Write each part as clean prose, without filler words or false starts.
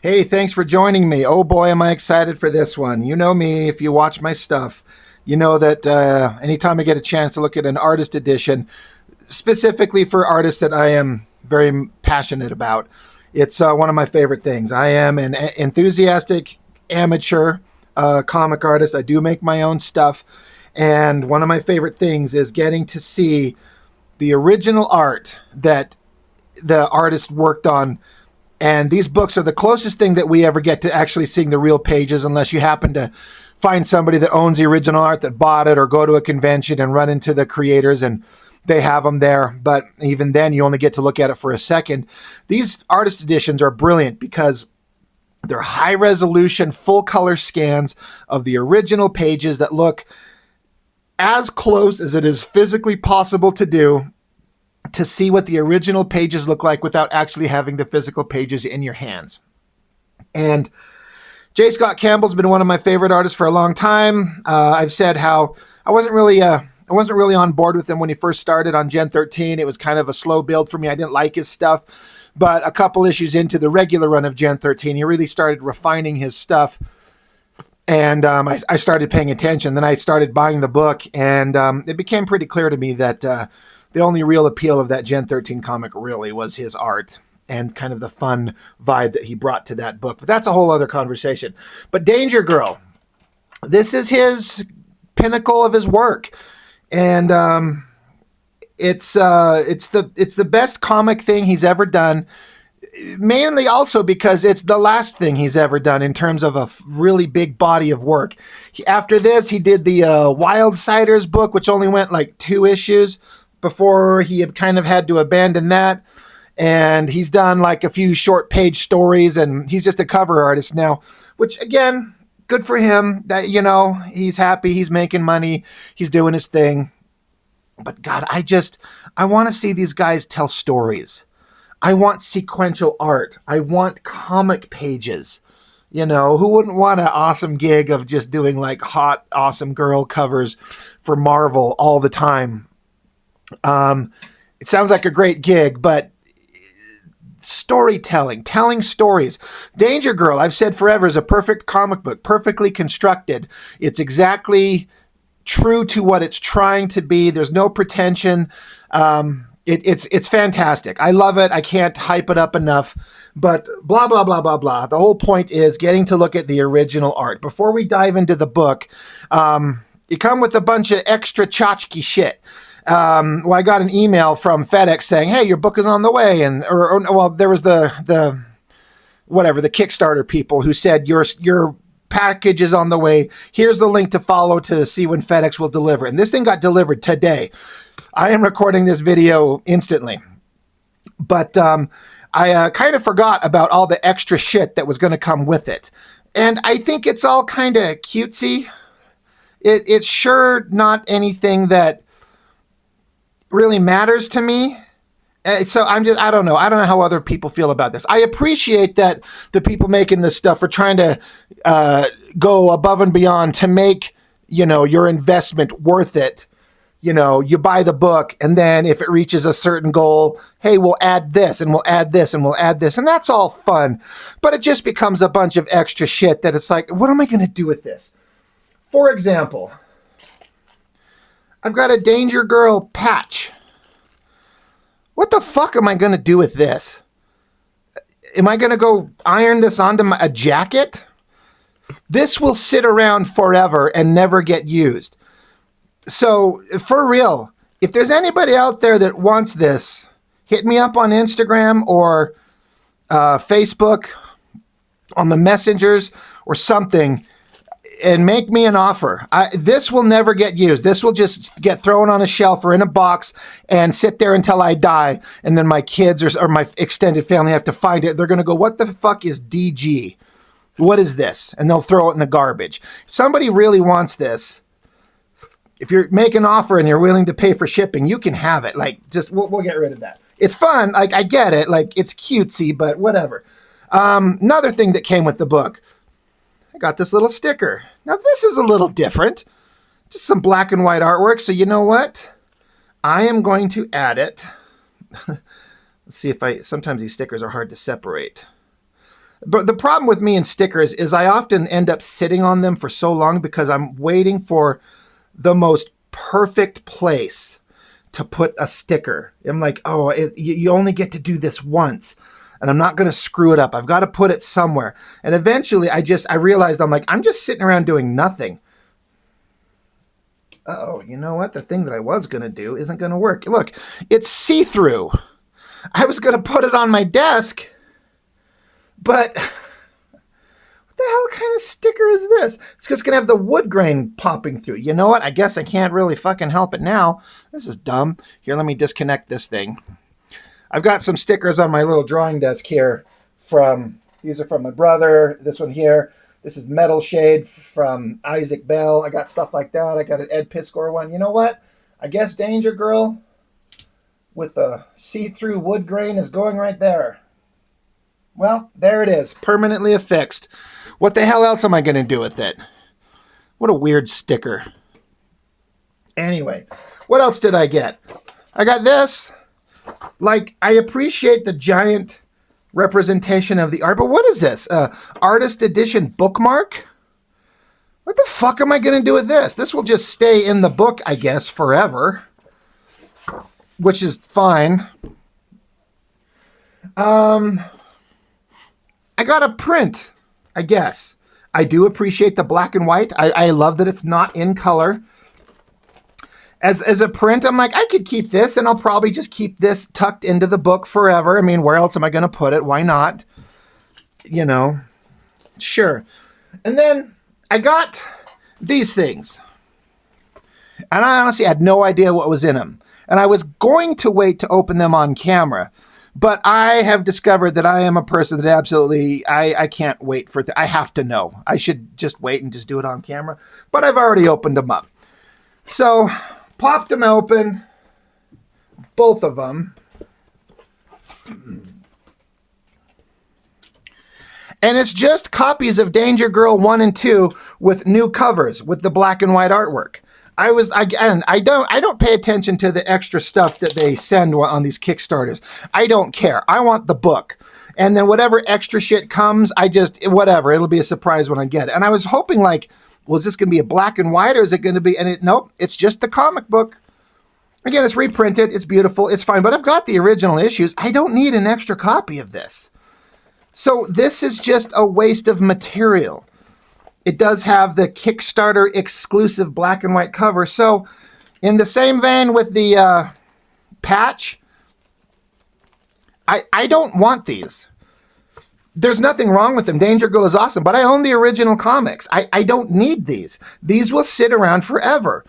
Hey, thanks for joining me. Oh boy, am I excited for this one. You know me, if you watch my stuff, you know that anytime I get a chance to look at an artist edition, specifically for artists that I am very passionate about, it's one of my favorite things. I am an enthusiastic amateur comic artist. I do make my own stuff. And one of my favorite things is getting to see the original art that the artist worked on. And these books are the closest thing that we ever get to actually seeing the real pages, unless you happen to find somebody that owns the original art that bought it, or go to a convention and run into the creators and they have them there. But even then, you only get to look at it for a second. These artist editions are brilliant because they're high resolution, full color scans of the original pages that look as close as it is physically possible to do, to see what the original pages look like without actually having the physical pages in your hands. And J. Scott Campbell's been one of my favorite artists for a long time. I've said how I wasn't really on board with him when he first started on Gen 13. It was kind of a slow build for me. I didn't like his stuff. But a couple issues into the regular run of Gen 13, he really started refining his stuff. And I started paying attention. Then I started buying the book, and it became pretty clear to me that the only real appeal of that Gen 13 comic really was his art and kind of the fun vibe that he brought to that book. But that's a whole other conversation. But Danger Girl, this is his pinnacle of his work. And it's the best comic thing he's ever done, mainly also because it's the last thing he's ever done in terms of a really big body of work. After this, he did the Wildsiders book, which only went like 2 issues before he had kind of had to abandon that. And he's done like a few short page stories, and he's just a cover artist now, which again, good for him. That, you know, he's happy, he's making money, he's doing his thing. But God, I want to see these guys tell stories. I want sequential art. I want comic pages. You know, who wouldn't want an awesome gig of just doing like hot, awesome girl covers for Marvel all the time? It sounds like a great gig, but storytelling, telling stories. Danger Girl, I've said forever, is a perfect comic book, perfectly constructed. It's exactly true to what it's trying to be. There's no pretension. It's fantastic. I love it. I can't hype it up enough. But blah, blah, blah, blah, blah. The whole point is getting to look at the original art. Before we dive into the book, you come with a bunch of extra tchotchke shit. Well, I got an email from FedEx saying, "Hey, your book is on the way," and well, there was the Kickstarter people who said your package is on the way. Here's the link to follow to see when FedEx will deliver. And this thing got delivered today. I am recording this video instantly, but I kind of forgot about all the extra shit that was going to come with it, and I think it's all kind of cutesy. It's sure not anything that really matters to me. So I don't know how other people feel about this. I appreciate that the people making this stuff are trying to go above and beyond to make, you know, your investment worth it. You know, you buy the book, and then if it reaches a certain goal, hey, we'll add this and we'll add this and we'll add this. And that's all fun. But it just becomes a bunch of extra shit that it's like, what am I going to do with this? For example, I've got a Danger Girl patch. What the fuck am I going to do with this? Am I going to go iron this onto a jacket? This will sit around forever and never get used. So, for real, if there's anybody out there that wants this, hit me up on Instagram or Facebook, on the messengers or something, and make me an offer. This will never get used. This will just get thrown on a shelf or in a box and sit there until I die. And then my kids or my extended family have to find it. They're going to go, what the fuck is DG? What is this? And they'll throw it in the garbage. If somebody really wants this, if you're making an offer and you're willing to pay for shipping, you can have it. Like, just, we'll get rid of that. It's fun. Like, I get it. Like, it's cutesy, but whatever. Another thing that came with the book, I got this little sticker. Now, this is a little different. Just some black and white artwork. So you know what? I am going to add it. Let's see if sometimes these stickers are hard to separate. But the problem with me and stickers is I often end up sitting on them for so long because I'm waiting for the most perfect place to put a sticker. I'm like, oh, you only get to do this once, and I'm not going to screw it up. I've got to put it somewhere. And eventually I realized I'm just sitting around doing nothing. Oh, you know what? The thing that I was going to do isn't going to work. Look, it's see-through. I was going to put it on my desk, but what the hell kind of sticker is this? It's just going to have the wood grain popping through. You know what? I guess I can't really fucking help it now. This is dumb. Here, let me disconnect this thing. I've got some stickers on my little drawing desk here these are from my brother. This one here. This is Metal Shade from Isaac Bell. I got stuff like that. I got an Ed Piscor one. You know what? I guess Danger Girl with the see-through wood grain is going right there. Well, there it is, permanently affixed. What the hell else am I going to do with it? What a weird sticker. Anyway, what else did I get? I got this. Like, I appreciate the giant representation of the art, but what is this? Artist edition bookmark? What the fuck am I going to do with this? This will just stay in the book, I guess, forever, which is fine. I got a print, I guess. I do appreciate the black and white. I love that it's not in color. As a print, I'm like, I could keep this, and I'll probably just keep this tucked into the book forever. I mean, where else am I going to put it? Why not? You know, sure. And then I got these things. And I honestly had no idea what was in them. And I was going to wait to open them on camera. But I have discovered that I am a person that absolutely, I can't wait for I have to know. I should just wait and just do it on camera. But I've already opened them up. So, popped them open. Both of them. And it's just copies of Danger Girl 1 and 2 with new covers, with the black and white artwork. I don't pay attention to the extra stuff that they send on these Kickstarters. I don't care. I want the book. And then whatever extra shit comes, whatever. It'll be a surprise when I get it. And I was hoping well, is this going to be a black and white or is it going to be, nope, it's just the comic book. Again, it's reprinted. It's beautiful. It's fine. But I've got the original issues. I don't need an extra copy of this. So this is just a waste of material. It does have the Kickstarter exclusive black and white cover. So in the same vein with the patch, I don't want these. There's nothing wrong with them. Danger Girl is awesome, but I own the original comics. I don't need these. These will sit around forever.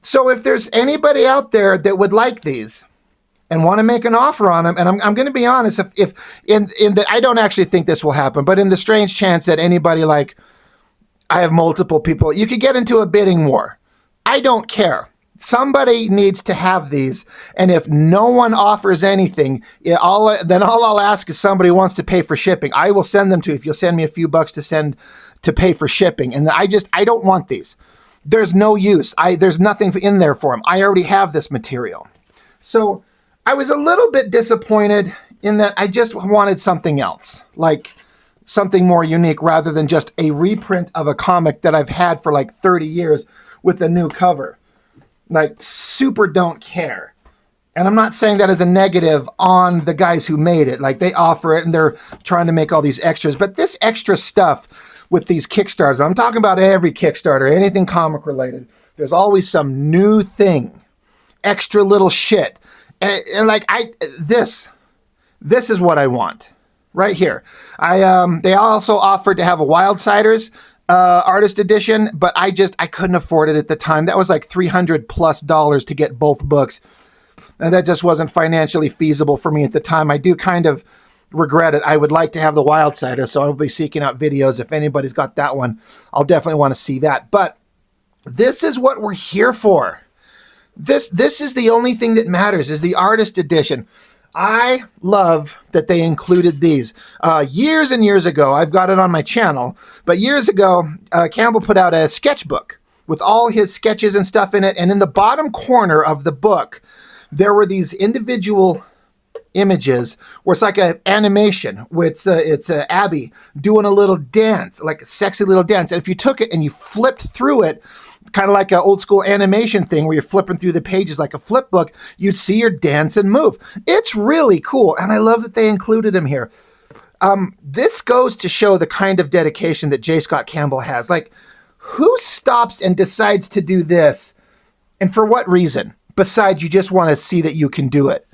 So if there's anybody out there that would like these and want to make an offer on them, and I'm going to be honest, I don't actually think this will happen, but in the strange chance that anybody I have multiple people. You could get into a bidding war. I don't care. Somebody needs to have these. And if no one offers anything, then all I'll ask is somebody wants to pay for shipping. I will send them to you if you'll send me a few bucks to pay for shipping. And I don't want these. There's no use. There's nothing in there for them. I already have this material. So I was a little bit disappointed in that I just wanted something else. Something more unique rather than just a reprint of a comic that I've had for 30 years with a new cover. Super don't care. And I'm not saying that as a negative on the guys who made it. They offer it and they're trying to make all these extras. But this extra stuff with these Kickstarters, I'm talking about every Kickstarter, anything comic related, there's always some new thing. Extra little shit. And this is what I want. Right here. They also offered to have a Wildsiders artist edition, but I couldn't afford it at the time. That was $300+ to get both books. And that just wasn't financially feasible for me at the time. I do kind of regret it. I would like to have the Wildsiders, so I'll be seeking out videos. If anybody's got that one, I'll definitely want to see that. But this is what we're here for. This is the only thing that matters, is the artist edition. I love that they included these. Years and years ago, I've got it on my channel, but years ago, Campbell put out a sketchbook with all his sketches and stuff in it, and in the bottom corner of the book, there were these individual images where it's like an animation where it's Abby doing a little dance, like a sexy little dance. And if you took it and you flipped through it, kind of like an old school animation thing where you're flipping through the pages like a flip book, you'd see her dance and move. It's really cool. And I love that they included him here. This goes to show the kind of dedication that J. Scott Campbell has. Like, who stops and decides to do this? And for what reason? Besides, you just want to see that you can do it.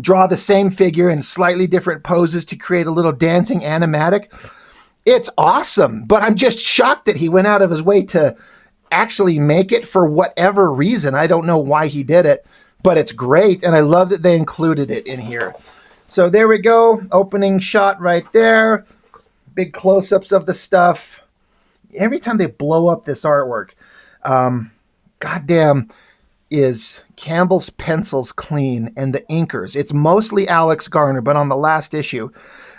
Draw the same figure in slightly different poses to create a little dancing animatic. It's awesome. But I'm just shocked that he went out of his way to actually make it for whatever reason. I don't know why he did it, but it's great. And I love that they included it in here. So there we go. Opening shot right there. Big close-ups of the stuff. Every time they blow up this artwork, goddamn, is Campbell's pencils clean and the inkers. It's mostly Alex Garner, but on the last issue,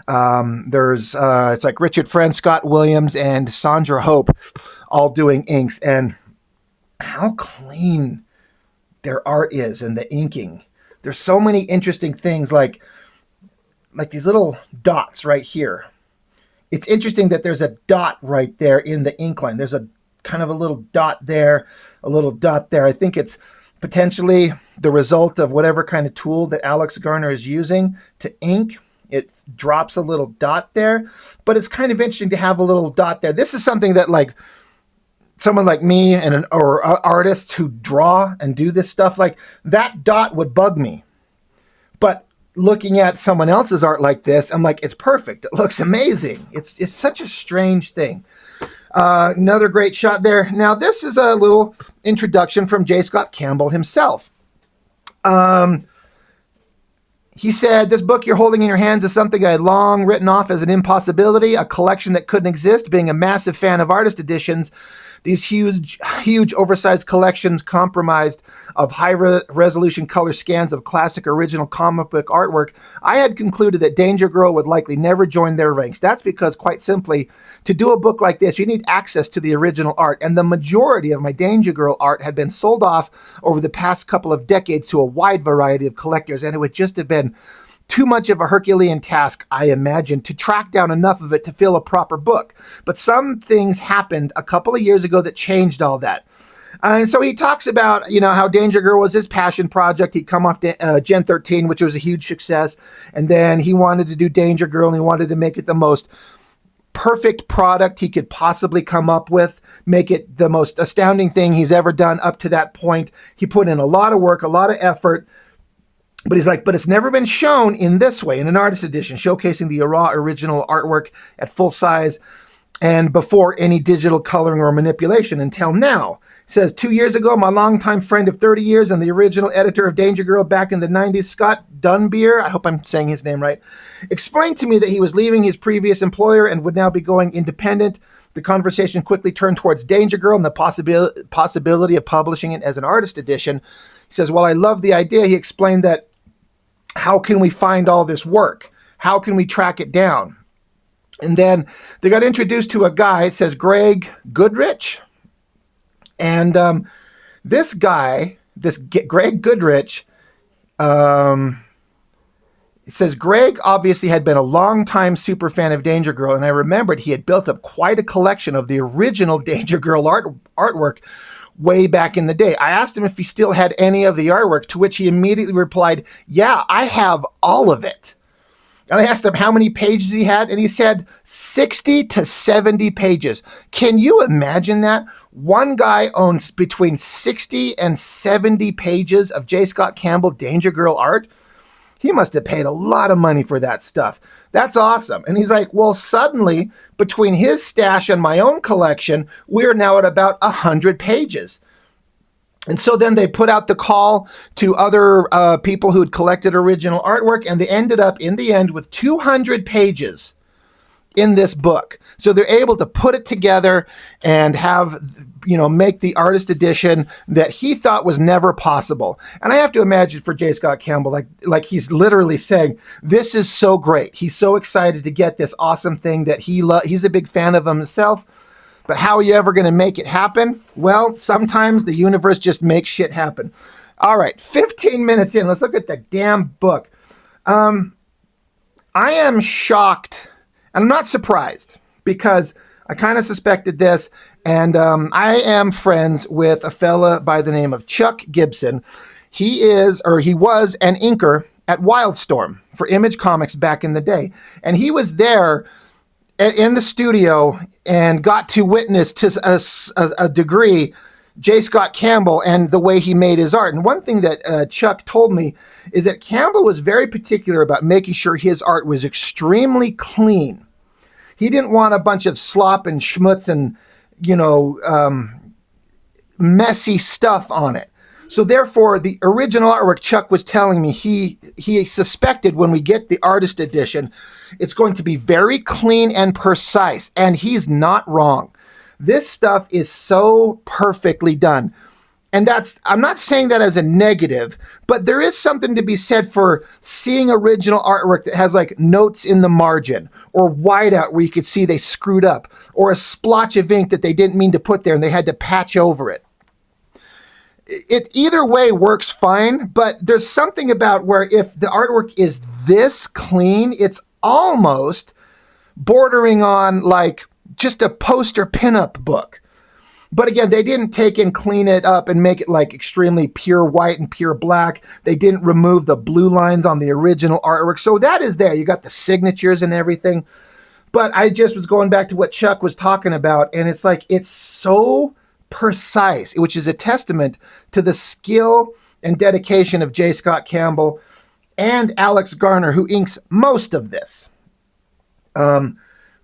there's it's like Richard Friend, Scott Williams, and Sandra Hope all doing inks. And how clean their art is and the inking. There's so many interesting things like these little dots right here. It's interesting that there's a dot right there in the ink line. There's a kind of a little dot there, a little dot there. I think it's potentially the result of whatever kind of tool that Alex Garner is using to ink. It drops a little dot there, but it's kind of interesting to have a little dot there. This is something that like someone like me or artists who draw and do this stuff, like that dot would bug me. But looking at someone else's art like this, I'm like, it's perfect. It looks amazing. It's such a strange thing. Another great shot there. Now, this is a little introduction from J. Scott Campbell himself. He said, this book you're holding in your hands is something I had long written off as an impossibility, a collection that couldn't exist. Being a massive fan of artist editions, these huge, oversized collections comprised of high-resolution color scans of classic original comic book artwork, I had concluded that Danger Girl would likely never join their ranks. That's because, quite simply, to do a book like this, you need access to the original art, and the majority of my Danger Girl art had been sold off over the past couple of decades to a wide variety of collectors, and it would just have been too much of a Herculean task, I imagine, to track down enough of it to fill a proper book. But some things happened a couple of years ago that changed all that. And so he talks about, how Danger Girl was his passion project. He'd come off Gen 13, which was a huge success. And then he wanted to do Danger Girl, and he wanted to make it the most perfect product he could possibly come up with, make it the most astounding thing he's ever done up to that point. He put in a lot of work, a lot of effort. But he's like, but it's never been shown in this way, in an artist edition, showcasing the raw original artwork at full size and before any digital coloring or manipulation until now. He says, 2 years ago, my longtime friend of 30 years and the original editor of Danger Girl back in the 90s, Scott Dunbier, I hope I'm saying his name right, explained to me that he was leaving his previous employer and would now be going independent. The conversation quickly turned towards Danger Girl and the possibility of publishing it as an artist edition. He says, well, I love the idea. He explained that, how can we find all this work? How can we track it down? And then they got introduced to a guy, it says Greg Goodrich. And this guy, Greg Goodrich, it says Greg obviously had been a long-time super fan of Danger Girl, and I remembered he had built up quite a collection of the original Danger Girl artwork way back in the day. I asked him if he still had any of the artwork, to which he immediately replied, yeah, I have all of it. And I asked him how many pages he had, and he said 60 to 70 pages. Can you imagine that? One guy owns between 60 and 70 pages of J. Scott Campbell Danger Girl art. He must have paid a lot of money for that stuff. That's awesome. And he's like, well, suddenly, between his stash and my own collection, we're now at about 100 pages. And so then they put out the call to other people who had collected original artwork, and they ended up, in the end, with 200 pages in this book. So they're able to put it together and have, make the artist edition that he thought was never possible. And I have to imagine for J. Scott Campbell, like he's literally saying, this is so great. He's so excited to get this awesome thing that he's a big fan of himself. But how are you ever going to make it happen? Well, sometimes the universe just makes shit happen. All right, 15 minutes in. Let's look at the damn book. I am shocked, and I'm not surprised, because I kind of suspected this, and I am friends with a fella by the name of Chuck Gibson. He was an inker at Wildstorm for Image Comics back in the day, and he was there in the studio and got to witness to a degree J. Scott Campbell and the way he made his art. And one thing that Chuck told me is that Campbell was very particular about making sure his art was extremely clean. He didn't want a bunch of slop and schmutz and, messy stuff on it. So therefore, the original artwork, Chuck was telling me, he suspected when we get the artist edition, it's going to be very clean and precise. And he's not wrong. This stuff is so perfectly done. And I'm not saying that as a negative, but there is something to be said for seeing original artwork that has like notes in the margin or whiteout where you could see they screwed up, or a splotch of ink that they didn't mean to put there and they had to patch over it. It either way works fine, but there's something about where if the artwork is this clean, it's almost bordering on like just a poster pinup book. But again, they didn't take and clean it up and make it like extremely pure white and pure black. They didn't remove the blue lines on the original artwork. So that is there. You got the signatures and everything. But I just was going back to what Chuck was talking about, and it's like, it's so precise, which is a testament to the skill and dedication of J. Scott Campbell and Alex Garner, who inks most of this.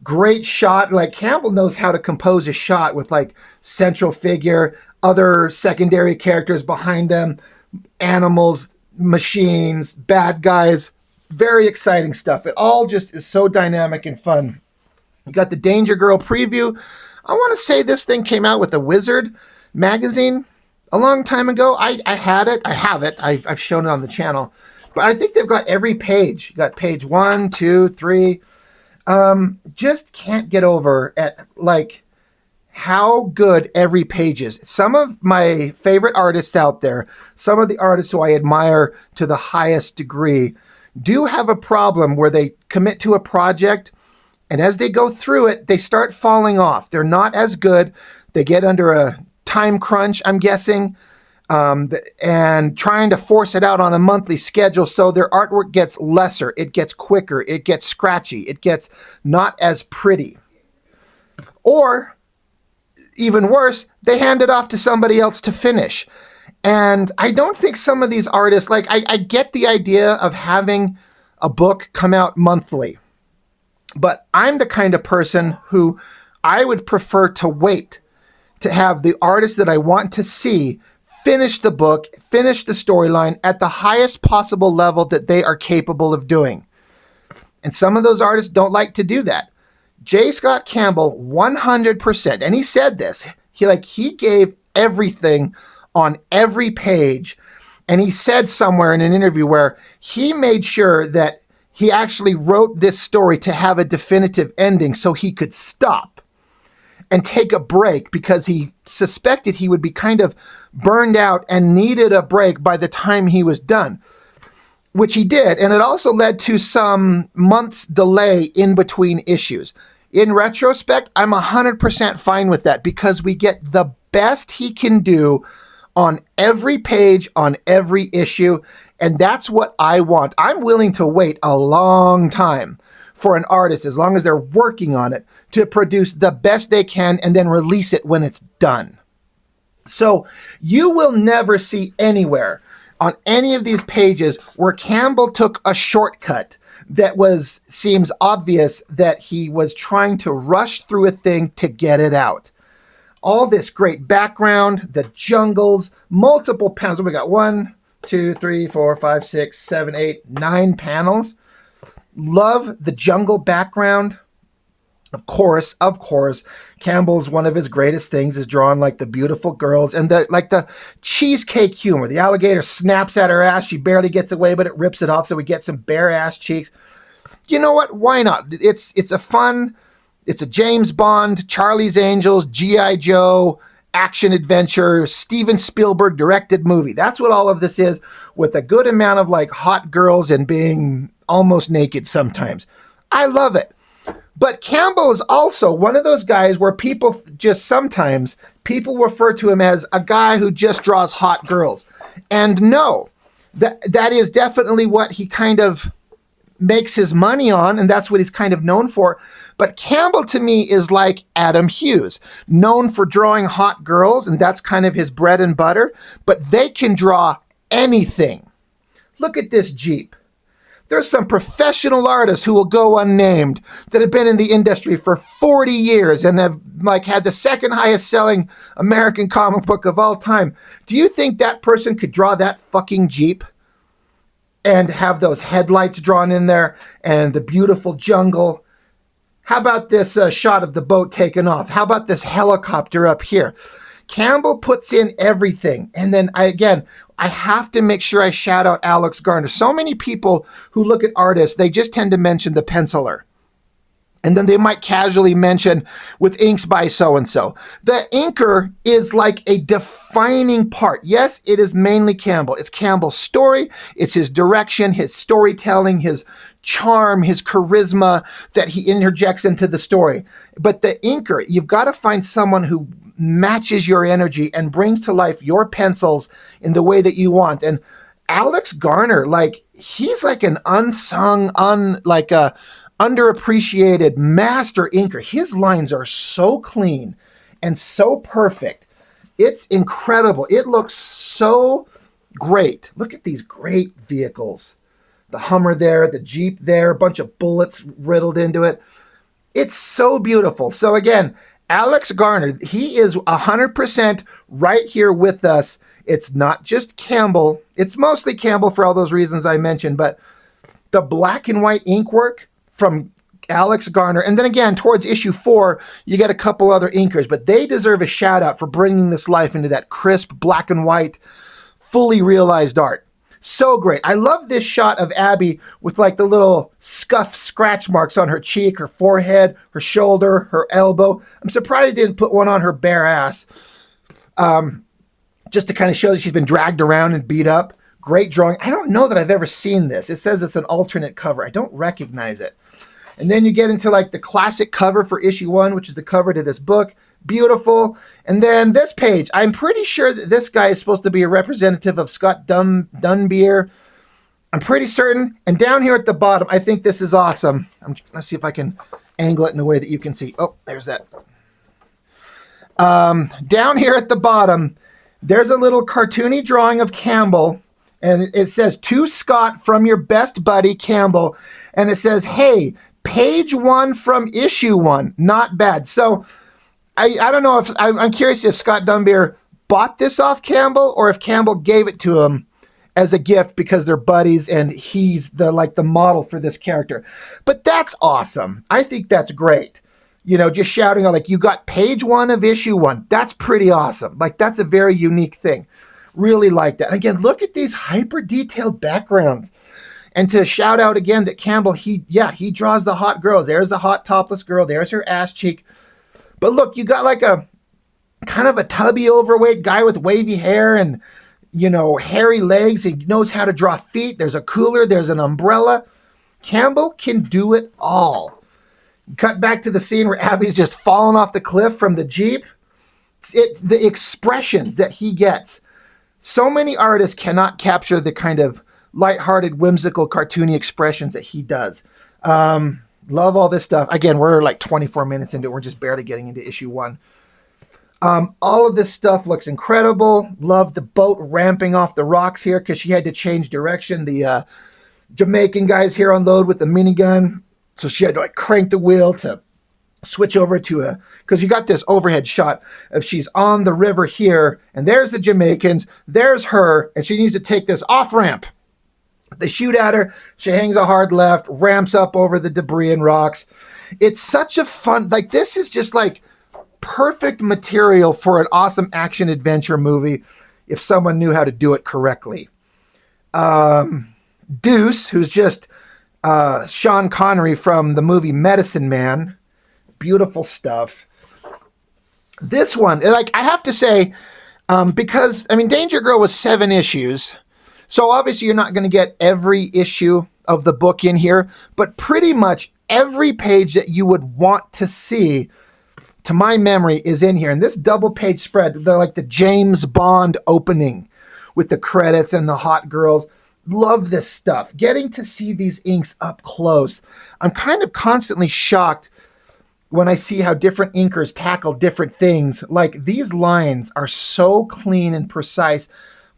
Great shot. Like, Campbell knows how to compose a shot with like central figure, other secondary characters behind them, animals, machines, bad guys. Very exciting stuff. It all just is so dynamic and fun. You got the Danger Girl preview. I want to say this thing came out with a Wizard magazine a long time ago. I had it. I have it. I've shown it on the channel. But I think they've got every page. You got page 1, 2, 3. Just can't get over at like how good every page is. Some of my favorite artists out there, some of the artists who I admire to the highest degree, do have a problem where they commit to a project, and as they go through it, they start falling off. They're not as good. They get under a time crunch, I'm guessing, and trying to force it out on a monthly schedule, so their artwork gets lesser, it gets quicker, it gets scratchy, it gets not as pretty. Or, even worse, they hand it off to somebody else to finish. And I don't think some of these artists, like, I get the idea of having a book come out monthly, but I'm the kind of person who I would prefer to wait to have the artist that I want to see finish the book, finish the storyline at the highest possible level that they are capable of doing. And some of those artists don't like to do that. J. Scott Campbell, 100%, and he said this, he gave everything on every page. And he said somewhere in an interview where he made sure that he actually wrote this story to have a definitive ending so he could stop and take a break, because he suspected he would be kind of burned out and needed a break by the time he was done, which he did. And it also led to some months delay in between issues. In retrospect, I'm 100% fine with that, because we get the best he can do on every page, on every issue. And that's what I want. I'm willing to wait a long time for an artist, as long as they're working on it, to produce the best they can and then release it when it's done. So you will never see anywhere on any of these pages where Campbell took a shortcut that seems obvious that he was trying to rush through a thing to get it out. All this great background, the jungles, multiple panels. We got 1, 2, 3, 4, 5, 6, 7, 8, 9 panels. Love the jungle background. Of course, Campbell's one of his greatest things is drawing like the beautiful girls and the cheesecake humor. The alligator snaps at her ass. She barely gets away, but it rips it off, so we get some bare ass cheeks. You know what? Why not? It's a James Bond, Charlie's Angels, G.I. Joe, action adventure, Steven Spielberg directed movie. That's what all of this is, with a good amount of like hot girls and being almost naked sometimes. I love it. But Campbell is also one of those guys where people just sometimes people refer to him as a guy who just draws hot girls. And no, that is definitely what he kind of makes his money on, and that's what he's kind of known for. But Campbell to me is like Adam Hughes, known for drawing hot girls, and that's kind of his bread and butter, but they can draw anything. Look at this Jeep. There's some professional artists who will go unnamed that have been in the industry for 40 years and have like had the second highest selling American comic book of all time. Do you think that person could draw that fucking Jeep and have those headlights drawn in there and the beautiful jungle? How about this shot of the boat taking off? How about this helicopter up here? Campbell puts in everything. And then I have to make sure I shout out Alex Garner. So many people who look at artists, they just tend to mention the penciler. And then they might casually mention with inks by so-and-so. The inker is like a defining part. Yes, it is mainly Campbell. It's Campbell's story. It's his direction, his storytelling, his charm, his charisma that he interjects into the story. But the inker, you've got to find someone who matches your energy and brings to life your pencils in the way that you want. And Alex Garner, like, he's like an unsung, underappreciated master inker. His lines are so clean and so perfect. It's incredible. It looks so great. Look at these great vehicles. The Hummer there, the Jeep there, a bunch of bullets riddled into it. It's so beautiful. So again, Alex Garner, he is 100% right here with us. It's not just Campbell. It's mostly Campbell for all those reasons I mentioned, but the black and white ink work from Alex Garner. And then again, towards issue 4, you get a couple other inkers, but they deserve a shout out for bringing this life into that crisp black and white, fully realized art. So great. I love this shot of Abby with like the little scuff scratch marks on her cheek, her forehead, her shoulder, her elbow. I'm surprised they didn't put one on her bare ass, just to kind of show that she's been dragged around and beat up. Great drawing. I don't know that I've ever seen this. It says it's an alternate cover. I don't recognize it. And then you get into like the classic cover for issue 1, which is the cover to this book. Beautiful. And then this page, I'm pretty sure that this guy is supposed to be a representative of Scott Dunbier. I'm pretty certain. And down here at the bottom, I think this is awesome. Let's see if I can angle it in a way that you can see. Oh, there's that. Down here at the bottom, there's a little cartoony drawing of Campbell. And it says, to Scott from your best buddy, Campbell. And it says, hey, page 1 from issue 1. Not bad. So I don't know if I'm curious if Scott Dunbier bought this off Campbell or if Campbell gave it to him as a gift because they're buddies and he's the model for this character. But that's awesome. I think that's great. You know, just shouting out like, you got page 1 of issue 1. That's pretty awesome. Like, that's a very unique thing. Really like that. And again, look at these hyper detailed backgrounds. And to shout out again that Campbell, he draws the hot girls. There's the hot topless girl. There's her ass cheek. But look, you got like a kind of a tubby, overweight guy with wavy hair and, you know, hairy legs. He knows how to draw feet. There's a cooler. There's an umbrella. Campbell can do it all. Cut back to the scene where Abby's just falling off the cliff from the Jeep. The expressions that he gets. So many artists cannot capture the kind of lighthearted, whimsical, cartoony expressions that he does. Love all this stuff. Again, we're like 24 minutes into it. We're just barely getting into issue 1. All of this stuff looks incredible. Love the boat ramping off the rocks here because she had to change direction. The Jamaican guys here unload with the minigun. So she had to like crank the wheel to switch over to because you got this overhead shot of she's on the river here and there's the Jamaicans, there's her, and she needs to take this off ramp. They shoot at her. She hangs a hard left, ramps up over the debris and rocks. It's such a fun, like this is just like perfect material for an awesome action adventure movie if someone knew how to do it correctly. Deuce, who's just Sean Connery from the movie Medicine Man. Beautiful stuff. This one, like I have to say, because I mean, Danger Girl was 7 issues, so obviously you're not going to get every issue of the book in here, but pretty much every page that you would want to see, to my memory, is in here. And this double page spread, they're like the James Bond opening with the credits and the hot girls. Love this stuff. Getting to see these inks up close. I'm kind of constantly shocked when I see how different inkers tackle different things. Like, these lines are so clean and precise,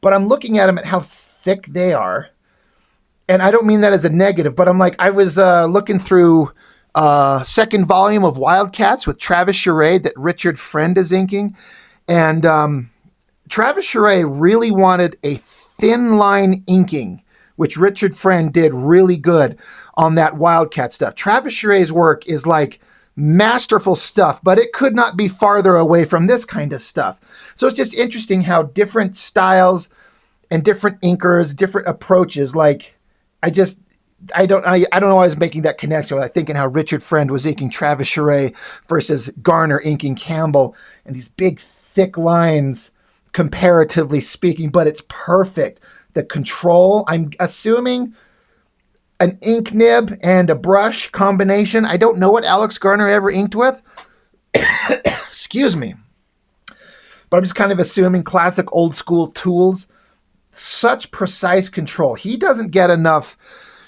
but I'm looking at them at how thick they are. And I don't mean that as a negative, but I'm like, I was looking through second volume of Wildcats with Travis Charest that Richard Friend is inking. And Travis Charest really wanted a thin line inking, which Richard Friend did really good on that Wildcat stuff. Travis Charest's work is like masterful stuff, but it could not be farther away from this kind of stuff. So it's just interesting how different styles and different inkers, different approaches, like I don't know why I was making that connection when I was thinking how Richard Friend was inking Travis Charest versus Garner inking Campbell, and these big thick lines comparatively speaking, but it's perfect. The control, I'm assuming an ink nib and a brush combination. I don't know what Alex Garner ever inked with. Excuse me. But I'm just kind of assuming classic old school tools. Such precise control. He doesn't get enough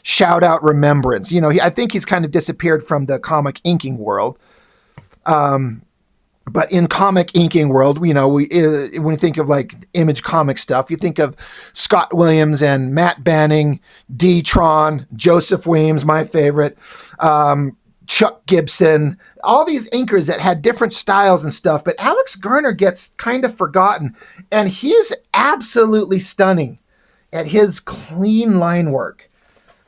shout out remembrance. You know, I think he's kind of disappeared from the comic inking world. But in comic inking world, you know, when you think of like Image comic stuff, you think of Scott Williams and Matt Banning, D-Tron, Joseph Weems, my favorite, Chuck Gibson, all these inkers that had different styles and stuff. But Alex Garner gets kind of forgotten, and he's absolutely stunning at his clean line work.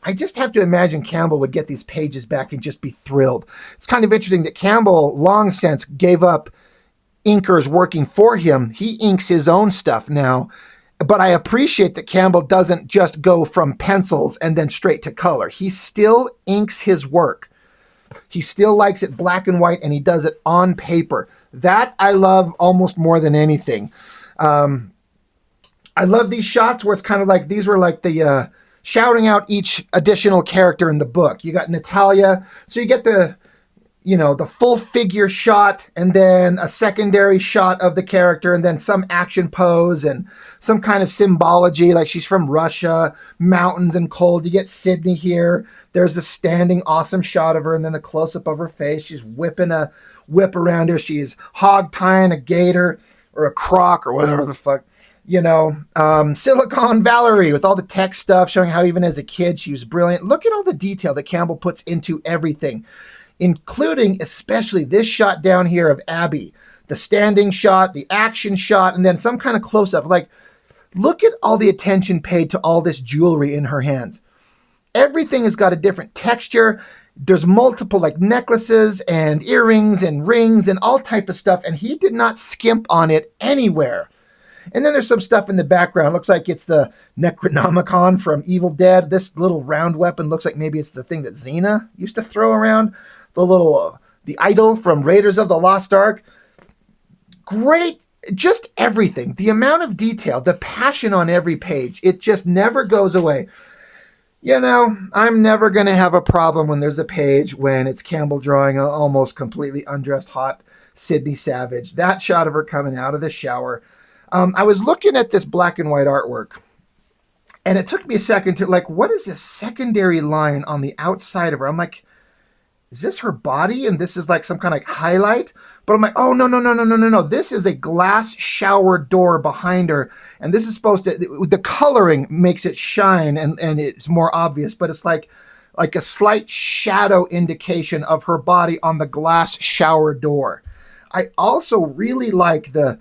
I just have to imagine Campbell would get these pages back and just be thrilled. It's kind of interesting that Campbell long since gave up inkers working for him. He inks his own stuff now. But I appreciate that Campbell doesn't just go from pencils and then straight to color. He still inks his work. He still likes it black and white, and he does it on paper. That I love almost more than anything. I love these shots where it's kind of like, these were like the shouting out each additional character in the book. You got Natalia, so you get the full figure shot, and then a secondary shot of the character, and then some action pose and some kind of symbology, like she's from Russia, mountains and cold. You get Sydney here. There's the standing awesome shot of her, and then the close-up of her face. She's whipping a whip around her. She's hog tying a gator or a croc or whatever the fuck. Silicon Valerie with all the tech stuff, showing how even as a kid she was brilliant. Look at all the detail that Campbell puts into everything, including especially this shot down here of Abby, the standing shot, the action shot, and then some kind of close-up. Like, look at all the attention paid to all this jewelry in her hands. Everything has got a different texture. There's multiple like necklaces and earrings and rings and all type of stuff, and he did not skimp on it anywhere. And then there's some stuff in the background. Looks like it's the Necronomicon from Evil Dead. This little round weapon looks like maybe it's the thing that Xena used to throw around. The idol from Raiders of the Lost Ark. Great, just everything. The amount of detail, the passion on every page, it just never goes away. I'm never going to have a problem when there's a page when it's Campbell drawing an almost completely undressed hot Sydney Savage. That shot of her coming out of the shower. I was looking at this black and white artwork, and it took me a second to like, what is this secondary line on the outside of her? I'm like, is this her body? And this is like some kind of highlight? But I'm like, oh, no. This is a glass shower door behind her. And this is supposed to, the coloring makes it shine and it's more obvious, but it's like a slight shadow indication of her body on the glass shower door. I also really like the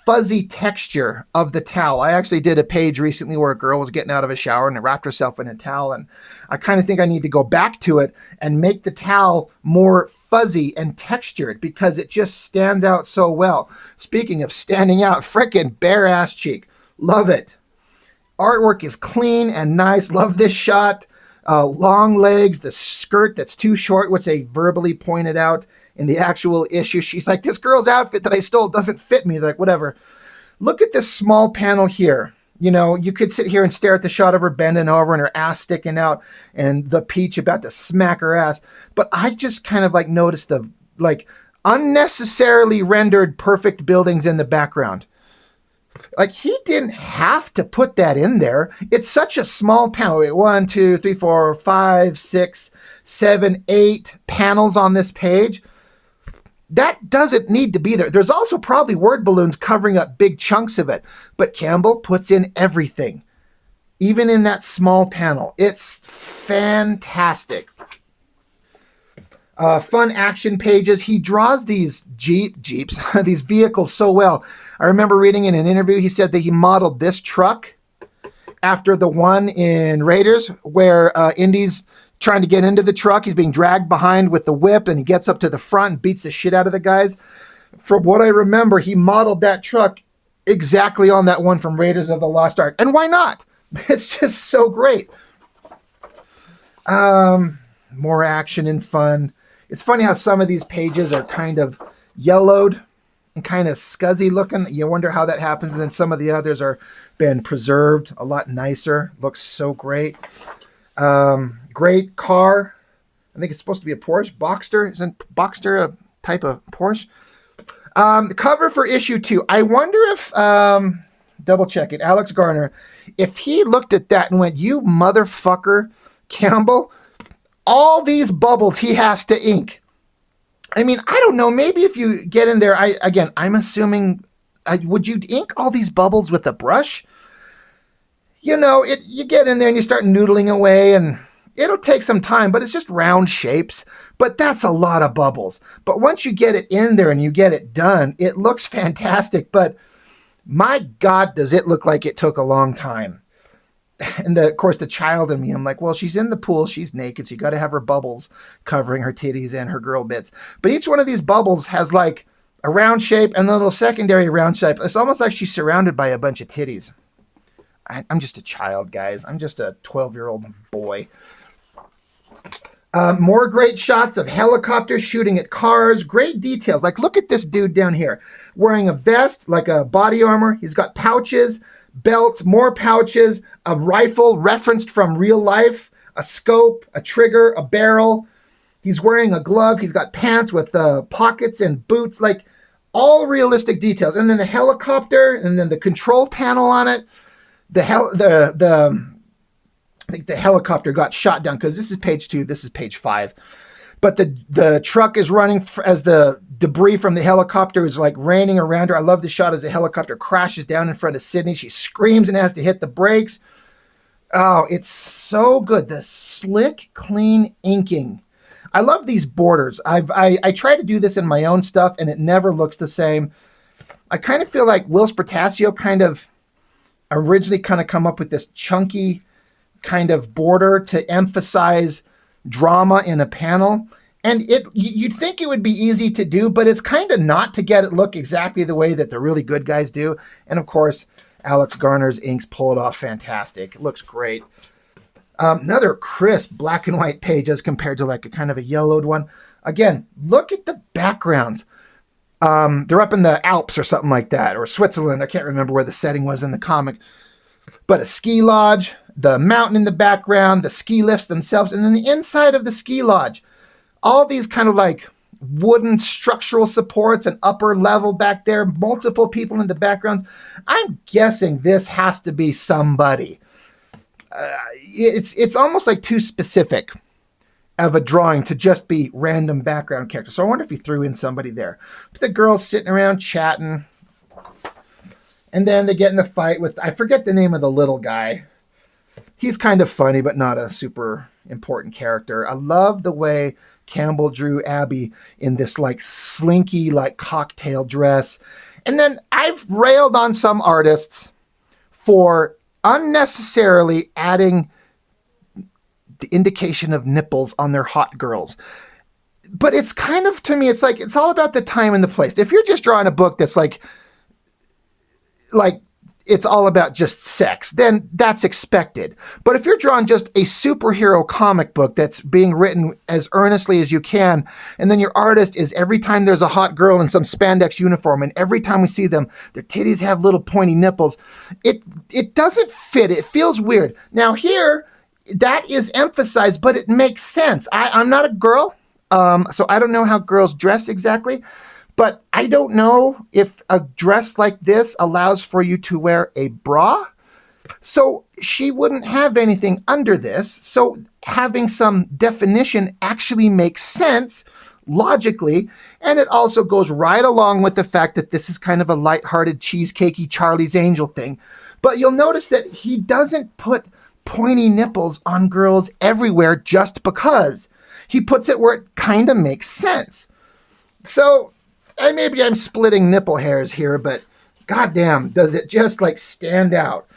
fuzzy texture of the towel. I actually did a page recently where a girl was getting out of a shower and wrapped herself in a towel, and I kind of think I need to go back to it and make the towel more fuzzy and textured because it just stands out so well. Speaking of standing out, frickin' bare ass cheek. Love it. Artwork is clean and nice. Love this shot. Long legs, the skirt that's too short, which they verbally pointed out, in the actual issue. She's like, this girl's outfit that I stole doesn't fit me. They're like, whatever. Look at this small panel here. You know, you could sit here and stare at the shot of her bending over and her ass sticking out and the peach about to smack her ass. But I just kind of like noticed the like unnecessarily rendered perfect buildings in the background. Like, he didn't have to put that in there. It's such a small panel. Wait, 1, 2, 3, 4, 5, 6, 7, 8 panels on this page. That doesn't need to be there. There's also probably word balloons covering up big chunks of it. But Campbell puts in everything, even in that small panel. It's fantastic. Fun action pages. He draws these jeeps, these vehicles so well. I remember reading in an interview, he said that he modeled this truck after the one in Raiders where Indy's trying to get into the truck. He's being dragged behind with the whip, and he gets up to the front and beats the shit out of the guys. From what I remember, he modeled that truck exactly on that one from Raiders of the Lost Ark. And why not? It's just so great. More action and fun. It's funny how some of these pages are kind of yellowed and kind of scuzzy looking. You wonder how that happens. And then some of the others are been preserved a lot nicer. Looks so great. Great car. I think it's supposed to be a Porsche. Boxster. Isn't Boxster a type of Porsche? The cover for issue 2. I wonder if, double check it, Alex Garner, if he looked at that and went, you motherfucker, Campbell, all these bubbles he has to ink. I mean, I don't know. Maybe if you get in there, I'm assuming, would you ink all these bubbles with a brush? You know, you get in there and you start noodling away, and it'll take some time, but it's just round shapes. But that's a lot of bubbles. But once you get it in there and you get it done, it looks fantastic. But my God, does it look like it took a long time. And of course, the child in me, I'm like, well, she's in the pool, she's naked, so you got to have her bubbles covering her titties and her girl bits. But each one of these bubbles has like a round shape and then a little secondary round shape. It's almost like she's surrounded by a bunch of titties. I'm just a child, guys. I'm just a 12-year-old boy. More great shots of helicopters shooting at cars. Great details. Like, look at this dude down here wearing a vest, like a body armor. He's got pouches, belts, more pouches, a rifle referenced from real life, a scope, a trigger, a barrel. He's wearing a glove. He's got pants with pockets and boots, like all realistic details. And then the helicopter, and then the control panel on it. I think the helicopter got shot down because this is page 2, this is page 5. But the truck is running as the debris from the helicopter is like raining around her. I love the shot as the helicopter crashes down in front of Sydney. She screams and has to hit the brakes. Oh, it's so good. The slick, clean inking. I love these borders. I try to do this in my own stuff, and it never looks the same. I kind of feel like Will Spertasio kind of originally kind of come up with this chunky kind of border to emphasize drama in a panel. And you'd think it would be easy to do, but it's kind of not, to get it look exactly the way that the really good guys do. And of course, Alex Garner's inks pull it off fantastic. It looks great. Another crisp black and white page as compared to like a kind of a yellowed one. Again, look at the backgrounds. They're up in the Alps or something like that, or Switzerland. I can't remember where the setting was in the comic. But a ski lodge, the mountain in the background, the ski lifts themselves, and then the inside of the ski lodge. All these kind of like wooden structural supports and upper level back there, multiple people in the backgrounds. I'm guessing this has to be somebody. It's almost like too specific of a drawing to just be random background characters. So I wonder if he threw in somebody there. But the girls sitting around chatting. And then they get in the fight with, I forget the name of the little guy. He's kind of funny, but not a super important character. I love the way Campbell drew Abby in this like slinky, like cocktail dress. And then I've railed on some artists for unnecessarily adding the indication of nipples on their hot girls. But it's kind of, to me, it's like, it's all about the time and the place. If you're just drawing a book that's like it's all about just sex, then that's expected. But if you're drawing just a superhero comic book that's being written as earnestly as you can, and then your artist is every time there's a hot girl in some spandex uniform, and every time we see them, their titties have little pointy nipples, it doesn't fit. It feels weird. Now here, that is emphasized, but it makes sense. I'm not a girl, so I don't know how girls dress exactly. But I don't know if a dress like this allows for you to wear a bra. So she wouldn't have anything under this. So having some definition actually makes sense logically. And it also goes right along with the fact that this is kind of a lighthearted, cheesecakey Charlie's Angel thing. But you'll notice that he doesn't put pointy nipples on girls everywhere just because. He puts it where it kind of makes sense. So maybe I'm splitting nipple hairs here, but goddamn, does it just like stand out.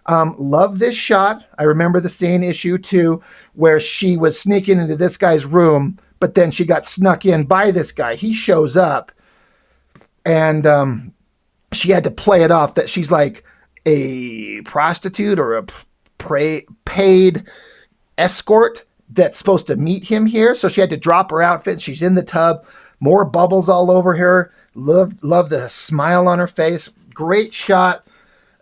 Love this shot. I remember the scene issue 2 where she was sneaking into this guy's room, but then she got snuck in by this guy. He shows up and she had to play it off that she's like a prostitute or a paid escort that's supposed to meet him here. So she had to drop her outfit. She's in the tub. More bubbles all over her. Love the smile on her face. Great shot.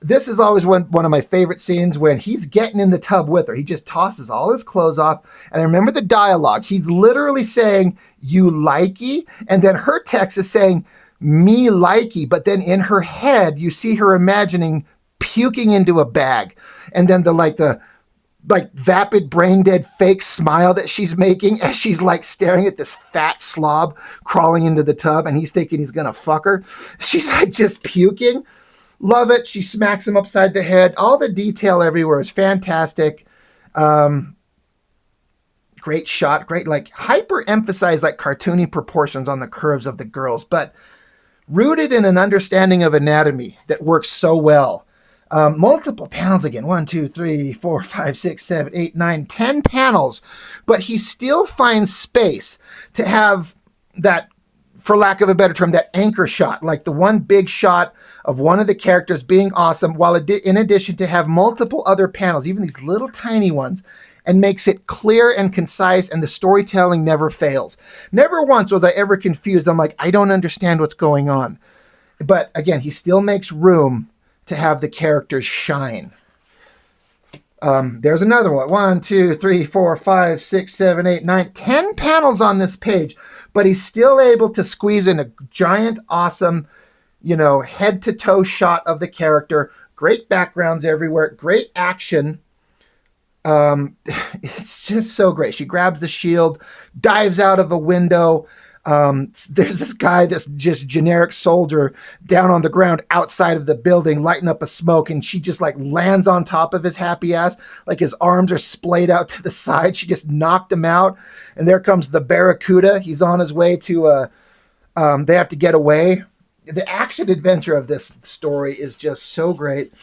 This is always one of my favorite scenes when he's getting in the tub with her. He just tosses all his clothes off. And I remember the dialogue. He's literally saying, "You likey?" And then her text is saying, "Me likey." But then in her head, you see her imagining puking into a bag. And then the vapid, brain dead, fake smile that she's making as she's like staring at this fat slob crawling into the tub, and he's thinking he's gonna fuck her. She's like just puking. Love it. She smacks him upside the head. All the detail everywhere is fantastic. Great shot. Great, like hyper emphasized, like cartoony proportions on the curves of the girls, but rooted in an understanding of anatomy that works so well. Multiple panels again. 1, 2, 3, 4, 5, 6, 7, 8, 9, 10 panels. But he still finds space to have that, for lack of a better term, that anchor shot, like the one big shot of one of the characters being awesome, while in addition to have multiple other panels, even these little tiny ones, and makes it clear and concise, and the storytelling never fails. Never once was I ever confused. I'm like, I don't understand what's going on. But again, he still makes room to have the characters shine. There's another one. 1, 2, 3, 4, 5, 6, 7, 8, 9, 10 panels on this page, but he's still able to squeeze in a giant, awesome, head to toe shot of the character. Great backgrounds everywhere. Great action. It's just so great. She grabs the shield, dives out of a window. There's this guy, this just generic soldier down on the ground outside of the building, lighting up a smoke, and she just like lands on top of his happy ass, like his arms are splayed out to the side. She just knocked him out, and there comes the Barracuda. He's on his way to they have to get away. The action adventure of this story is just so great.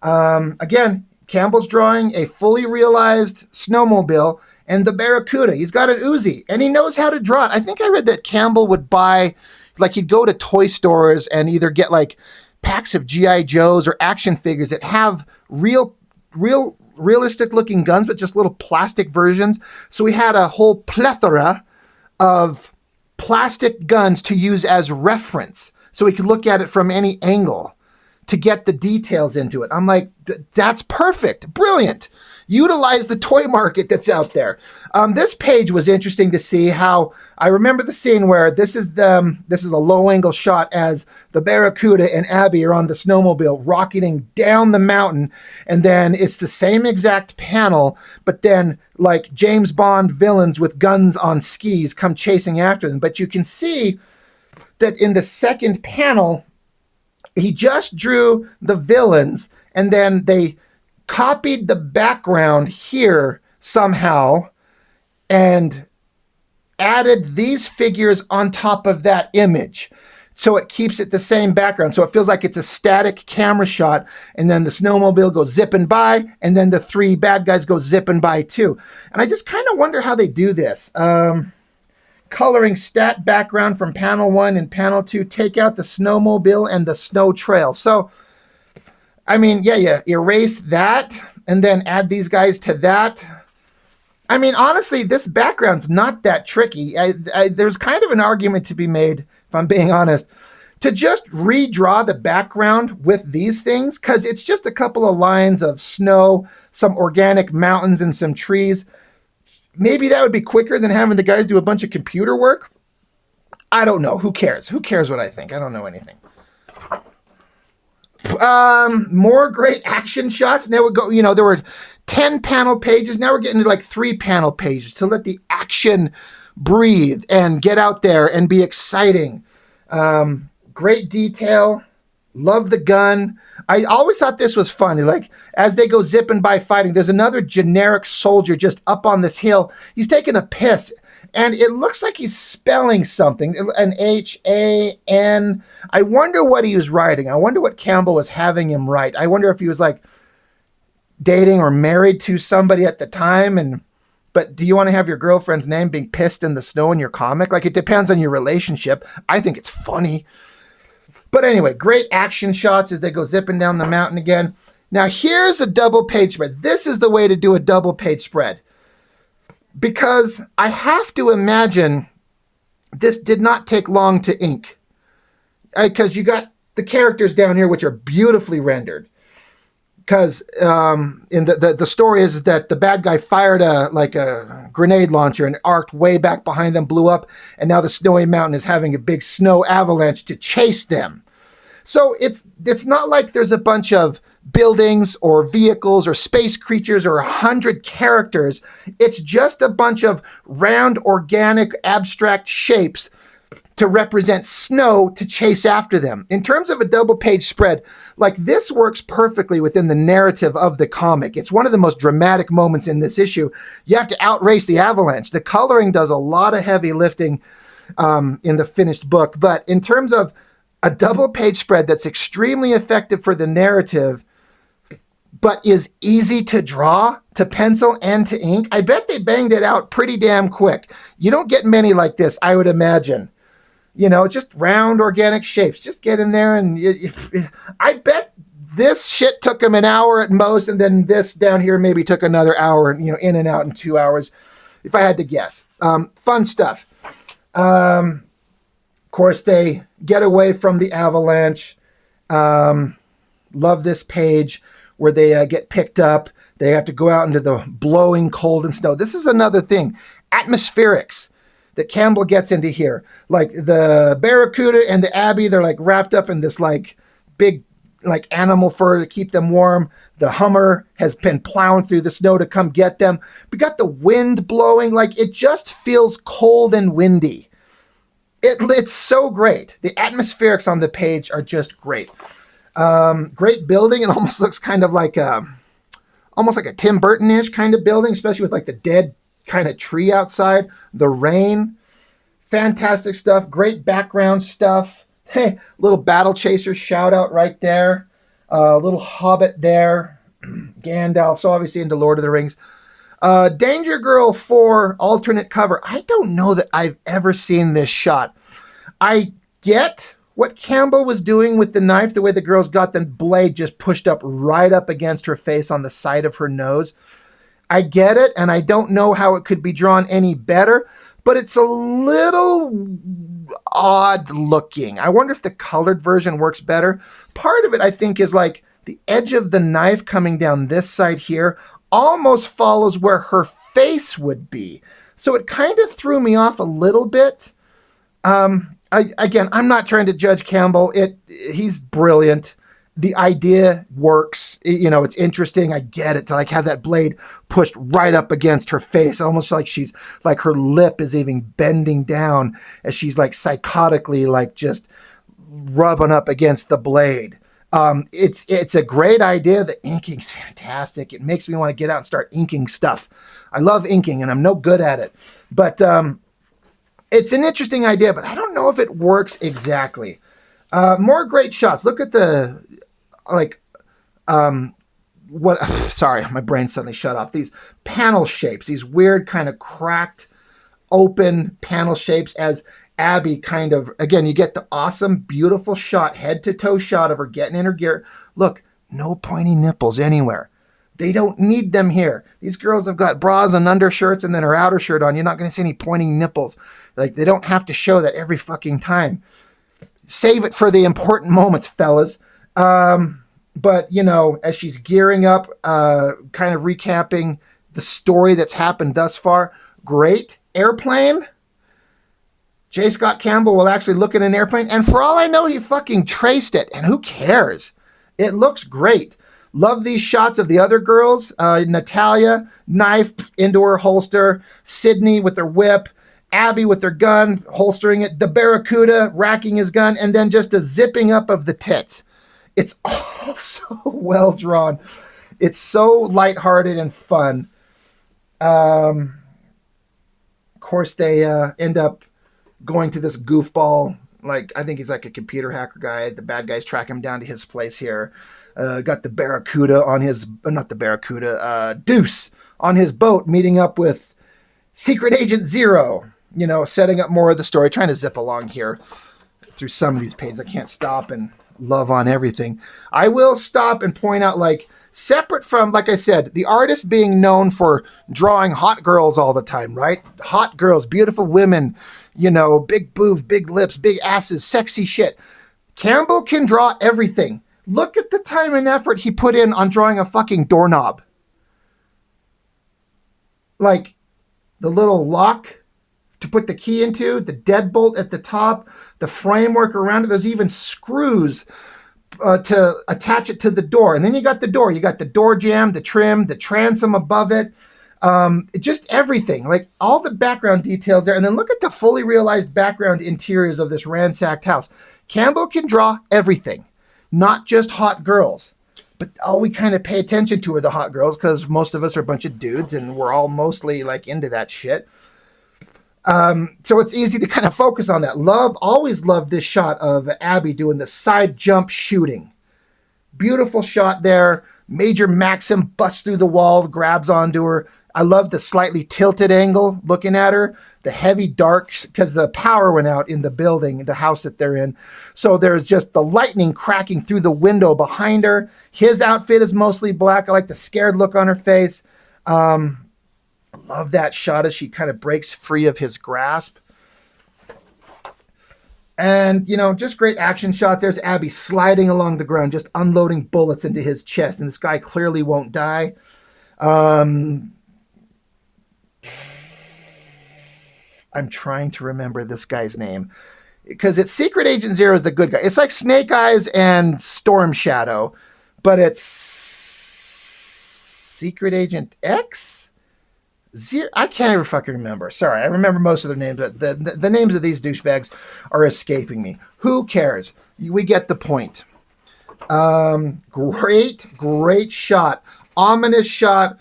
Again, Campbell's drawing a fully realized snowmobile and the Barracuda. He's got an Uzi, and he knows how to draw it. I think I read that Campbell would buy, like he'd go to toy stores and either get like packs of G.I. Joes or action figures that have realistic looking guns, but just little plastic versions. So we had a whole plethora of plastic guns to use as reference. So we could look at it from any angle to get the details into it. I'm like, that's perfect. Brilliant. Utilize the toy market that's out there. This page was interesting to see how, I remember the scene where this is a low angle shot as the Barracuda and Abby are on the snowmobile rocketing down the mountain. And then it's the same exact panel, but then like James Bond villains with guns on skis come chasing after them. But you can see that in the second panel, he just drew the villains, and then they copied the background here somehow and added these figures on top of that image. So it keeps it the same background. So it feels like it's a static camera shot, and then the snowmobile goes zipping by, and then the 3 bad guys go zipping by too. And I just kind of wonder how they do this. Coloring stat background from panel 1 and panel 2, take out the snowmobile and the snow trail. So I mean, yeah, erase that and then add these guys to that. I mean, honestly, this background's not that tricky. There's kind of an argument to be made, if I'm being honest, to just redraw the background with these things, because it's just a couple of lines of snow, some organic mountains, and some trees. Maybe that would be quicker than having the guys do a bunch of computer work. I don't know. Who cares? Who cares what I think? I don't know anything. More great action shots. Now we go, there were 10 panel pages. Now we're getting to like 3 panel pages to let the action breathe and get out there and be exciting. Great detail. Love the gun. I always thought this was funny. Like, as they go zipping by fighting, there's another generic soldier just up on this hill. He's taking a piss, and it looks like he's spelling something, an H-A-N. I wonder what he was writing. I wonder what Campbell was having him write. I wonder if he was, like, dating or married to somebody at the time. But do you want to have your girlfriend's name being pissed in the snow in your comic? Like, it depends on your relationship. I think it's funny. But anyway, great action shots as they go zipping down the mountain again. Now, here's a double page spread. This is the way to do a double page spread. Because I have to imagine this did not take long to ink. Because you got the characters down here, which are beautifully rendered. Because in the story is that the bad guy fired a grenade launcher and arced way back behind them, blew up, and now the snowy mountain is having a big snow avalanche to chase them. So it's not like there's a bunch of buildings or vehicles or space creatures or 100 characters. It's just a bunch of round, organic, abstract shapes to represent snow to chase after them. In terms of a double page spread, like, this works perfectly within the narrative of the comic. It's one of the most dramatic moments in this issue. You have to outrace the avalanche. The coloring does a lot of heavy lifting in the finished book. But in terms of a double page spread that's extremely effective for the narrative, but is easy to draw, to pencil, and to ink, I bet they banged it out pretty damn quick. You don't get many like this, I would imagine. Just round organic shapes. Just get in there and I bet this shit took them an hour at most, and then this down here maybe took another hour, in and out in 2 hours, if I had to guess. Fun stuff. Of course, they get away from the avalanche. Love this page where they get picked up. They have to go out into the blowing cold and snow. This is another thing. Atmospherics that Campbell gets into here. Like, the Barracuda and the Abbey, they're like wrapped up in this like big like animal fur to keep them warm. The Hummer has been plowing through the snow to come get them. We got the wind blowing. Like, it just feels cold and windy. It's so great. The atmospherics on the page are just great. Great building. It almost looks kind of like almost like a Tim Burton-ish kind of building, especially with like the dead kind of tree outside, the rain. Fantastic stuff. Great background stuff. Hey, little Battle Chaser shout out right there. Little Hobbit there. Gandalf, so obviously into Lord of the Rings. Danger Girl 4 alternate cover. I don't know that I've ever seen this shot. I get what Campbell was doing with the knife, the way the girl's got the blade just pushed up right up against her face on the side of her nose. I get it, and I don't know how it could be drawn any better, but it's a little odd looking. I wonder if the colored version works better. Part of it, I think, is like the edge of the knife coming down this side here almost follows where her face would be. So it kind of threw me off a little bit. I'm not trying to judge Campbell. He's brilliant. The idea works. It's interesting. I get it. To like have that blade pushed right up against her face, almost like she's like her lip is even bending down as she's like psychotically like just rubbing up against the blade. It's a great idea. The inking's fantastic. It makes me want to get out and start inking stuff. I love inking, and I'm no good at it. But it's an interesting idea, but I don't know if it works exactly. More great shots. Look at the sorry, my brain suddenly shut off. These panel shapes, these weird kind of cracked, open panel shapes as Abby kind of, again, you get the awesome, beautiful shot, head to toe shot of her getting in her gear. Look, No pointy nipples anywhere. They don't need them here. These girls have got bras and undershirts and then her outer shirt on. You're not going to see any pointing nipples. Like, they don't have to show that every fucking time. Save it for the important moments, fellas. But, you know, as she's gearing up, kind of recapping the story that's happened thus far, great airplane. J. Scott Campbell will actually look at an airplane, and for all I know, he fucking traced it, and who cares? It looks great. Love these shots of the other girls. Natalia, knife into her holster. Sydney with her whip. Abby with her gun, holstering it. The Barracuda racking his gun. And then just a zipping up of the tits. It's all so well drawn. It's so lighthearted and fun. Of course, they end up going to this goofball. Like, I think he's like a computer hacker guy. The bad guys track him down to his place here. Got the Barracuda on his, not the Barracuda, Deuce on his boat, meeting up with Secret Agent Zero, you know, setting up more of the story, trying to zip along here through some of these pages. I can't stop and love on everything. I will stop and point out, like, separate from, like I said, the artist being known for drawing hot girls all the time, right? Hot girls, beautiful women, you know, big boobs, big lips, big asses, sexy shit. Campbell can draw everything. Look at the time and effort he put in on drawing a fucking doorknob. Like, the little lock to put the key into, the deadbolt at the top, the framework around it. There's even screws to attach it to the door. And then you got the door. You got the door jamb, the trim, the transom above it. Just everything. Like, all the background details there. And then look at the fully realized background interiors of this ransacked house. Campbell can draw everything. Not just hot girls, but all we kind of pay attention to are the hot girls because most of us are a bunch of dudes and we're all mostly like into that shit. So it's easy to kind of focus on that. Always loved this shot of Abby doing the side jump shooting. Beautiful shot there. Major Maxim busts through the wall, grabs onto her. I love the slightly tilted angle looking at her. The heavy darks, because the power went out in the building, the house that they're in. So there's just the lightning cracking through the window behind her. His outfit is mostly black. I like the scared look on her face. Love that shot as she kind of breaks free of his grasp. And, you know, just great action shots. There's Abby sliding along the ground, just unloading bullets into his chest. And this guy clearly won't die. I'm trying to remember this guy's name because it's Secret Agent Zero is the good guy. It's like Snake Eyes and Storm Shadow, but it's Secret Agent X? Zero? I can't ever fucking remember. Sorry, I remember most of their names, but the names of these douchebags are escaping me. Who cares? We get the point. Great shot. Ominous shot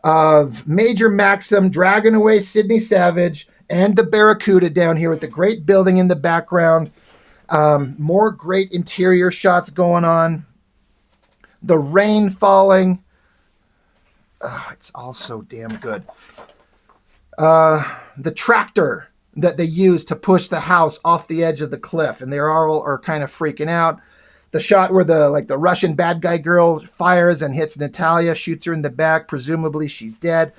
of Major Maxim dragging away Sidney Savage and the Barracuda down here with the great building in the background. More great interior shots going on. The rain falling. It's all so damn good. The tractor that they use to push the house off the edge of the cliff, and they all are kind of freaking out. The shot where the Russian bad guy girl fires and hits Natalia, shoots her in the back. Presumably she's dead.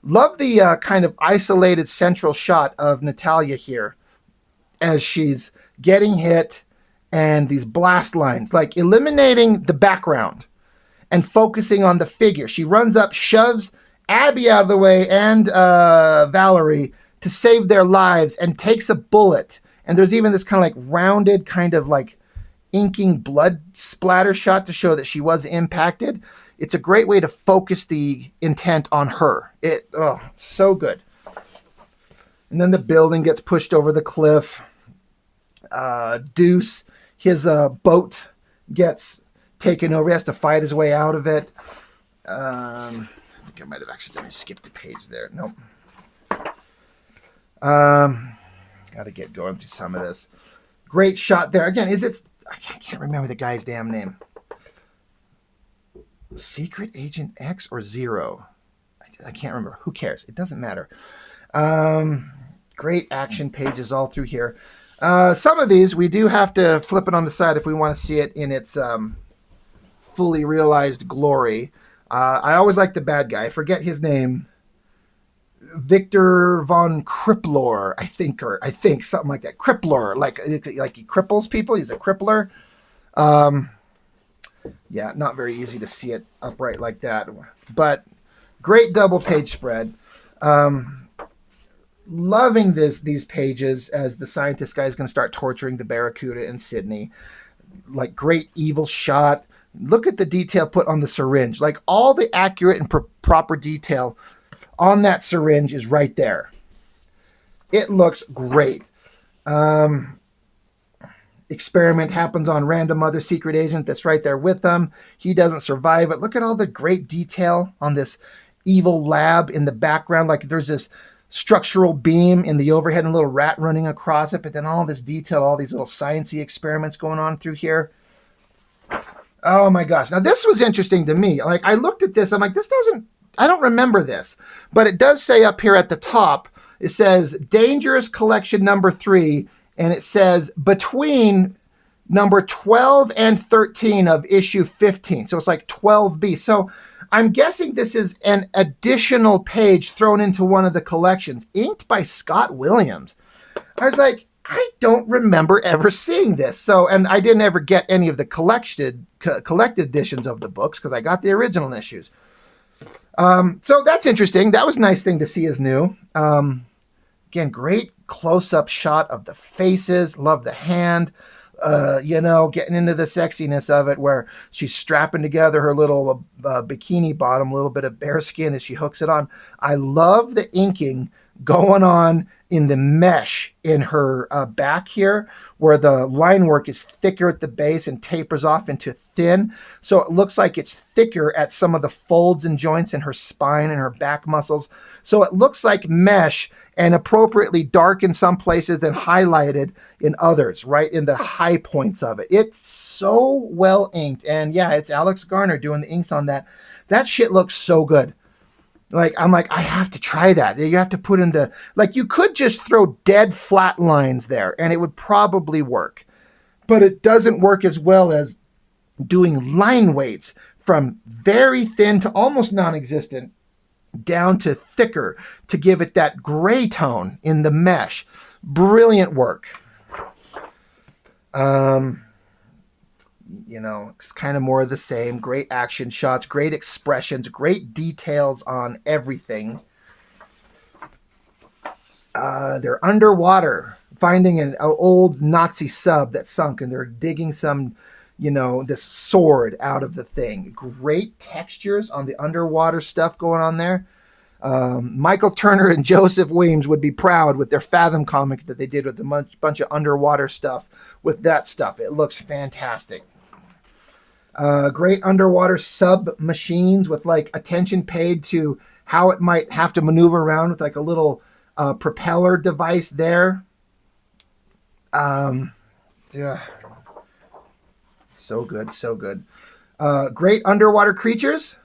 Love the kind of isolated central shot of Natalia here as she's getting hit and these blast lines, like eliminating the background and focusing on the figure. She runs up, shoves Abby out of the way and Valerie to save their lives and takes a bullet. And there's even this kind of like rounded kind of like inking blood splatter shot to show that she was impacted. It's a great way to focus the intent on her. So good. And then the building gets pushed over the cliff. Deuce, his boat gets taken over. He has to fight his way out of it. I think I might have accidentally skipped a page there. Nope. Got to get going through some of this. Great shot there. Again, I can't remember the guy's damn name. Secret Agent X or Zero? I can't remember. Who cares? It doesn't matter. Great action pages all through here. Some of these we do have to flip it on the side if we want to see it in its fully realized glory. I always like the bad guy. I forget his name. Victor von Krippler, I think something like that. Krippler, like he cripples people. He's a crippler. Yeah, not very easy to see it upright like that. But great double page spread. Loving these pages as the scientist guy is going to start torturing the Barracuda and Sydney. Like great evil shot. Look at the detail put on the syringe. Like all the accurate and proper detail on that syringe is right there. It looks great. Experiment happens on random other secret agent that's right there with them. He doesn't survive it. Look at all the great detail on this evil lab in the background. Like there's this structural beam in the overhead and a little rat running across it, but then all this detail, all these little sciencey experiments going on through here. Oh my gosh. Now this was interesting to me. Like I looked at this, I'm like, I don't remember this, but it does say up here at the top, it says Dangerous Collection number 3, and it says between number 12 and 13 of issue 15. So it's like 12B. So I'm guessing this is an additional page thrown into one of the collections, inked by Scott Williams. I was like, I don't remember ever seeing this. So, and I didn't ever get any of the collected editions of the books because I got the original issues. So that's interesting. That was a nice thing to see as new. Again, great close-up shot of the faces. Love the hand. Getting into the sexiness of it where she's strapping together her little bikini bottom, a little bit of bare skin as she hooks it on. I love the inking going on in the mesh in her back here where the line work is thicker at the base and tapers off into thin. So it looks like it's thicker at some of the folds and joints in her spine and her back muscles. So it looks like mesh and appropriately dark in some places, then highlighted in others, right in the high points of it. It's so well inked. And yeah, it's Alex Garner doing the inks on that. That shit looks so good. I'm like, I have to try that. You have to put in you could just throw dead flat lines there and it would probably work. But it doesn't work as well as doing line weights from very thin to almost non-existent down to thicker to give it that gray tone in the mesh. Brilliant work. It's kind of more of the same. Great action shots, great expressions, great details on everything. They're underwater, finding an old Nazi sub that sunk, and they're digging some, this sword out of the thing. Great textures on the underwater stuff going on there. Michael Turner and Joseph Weems would be proud with their Fathom comic that they did with a bunch of underwater stuff with that stuff. It looks fantastic. Great underwater sub-machines with attention paid to how it might have to maneuver around with a little propeller device there. Yeah. So good, so good. Great underwater creatures.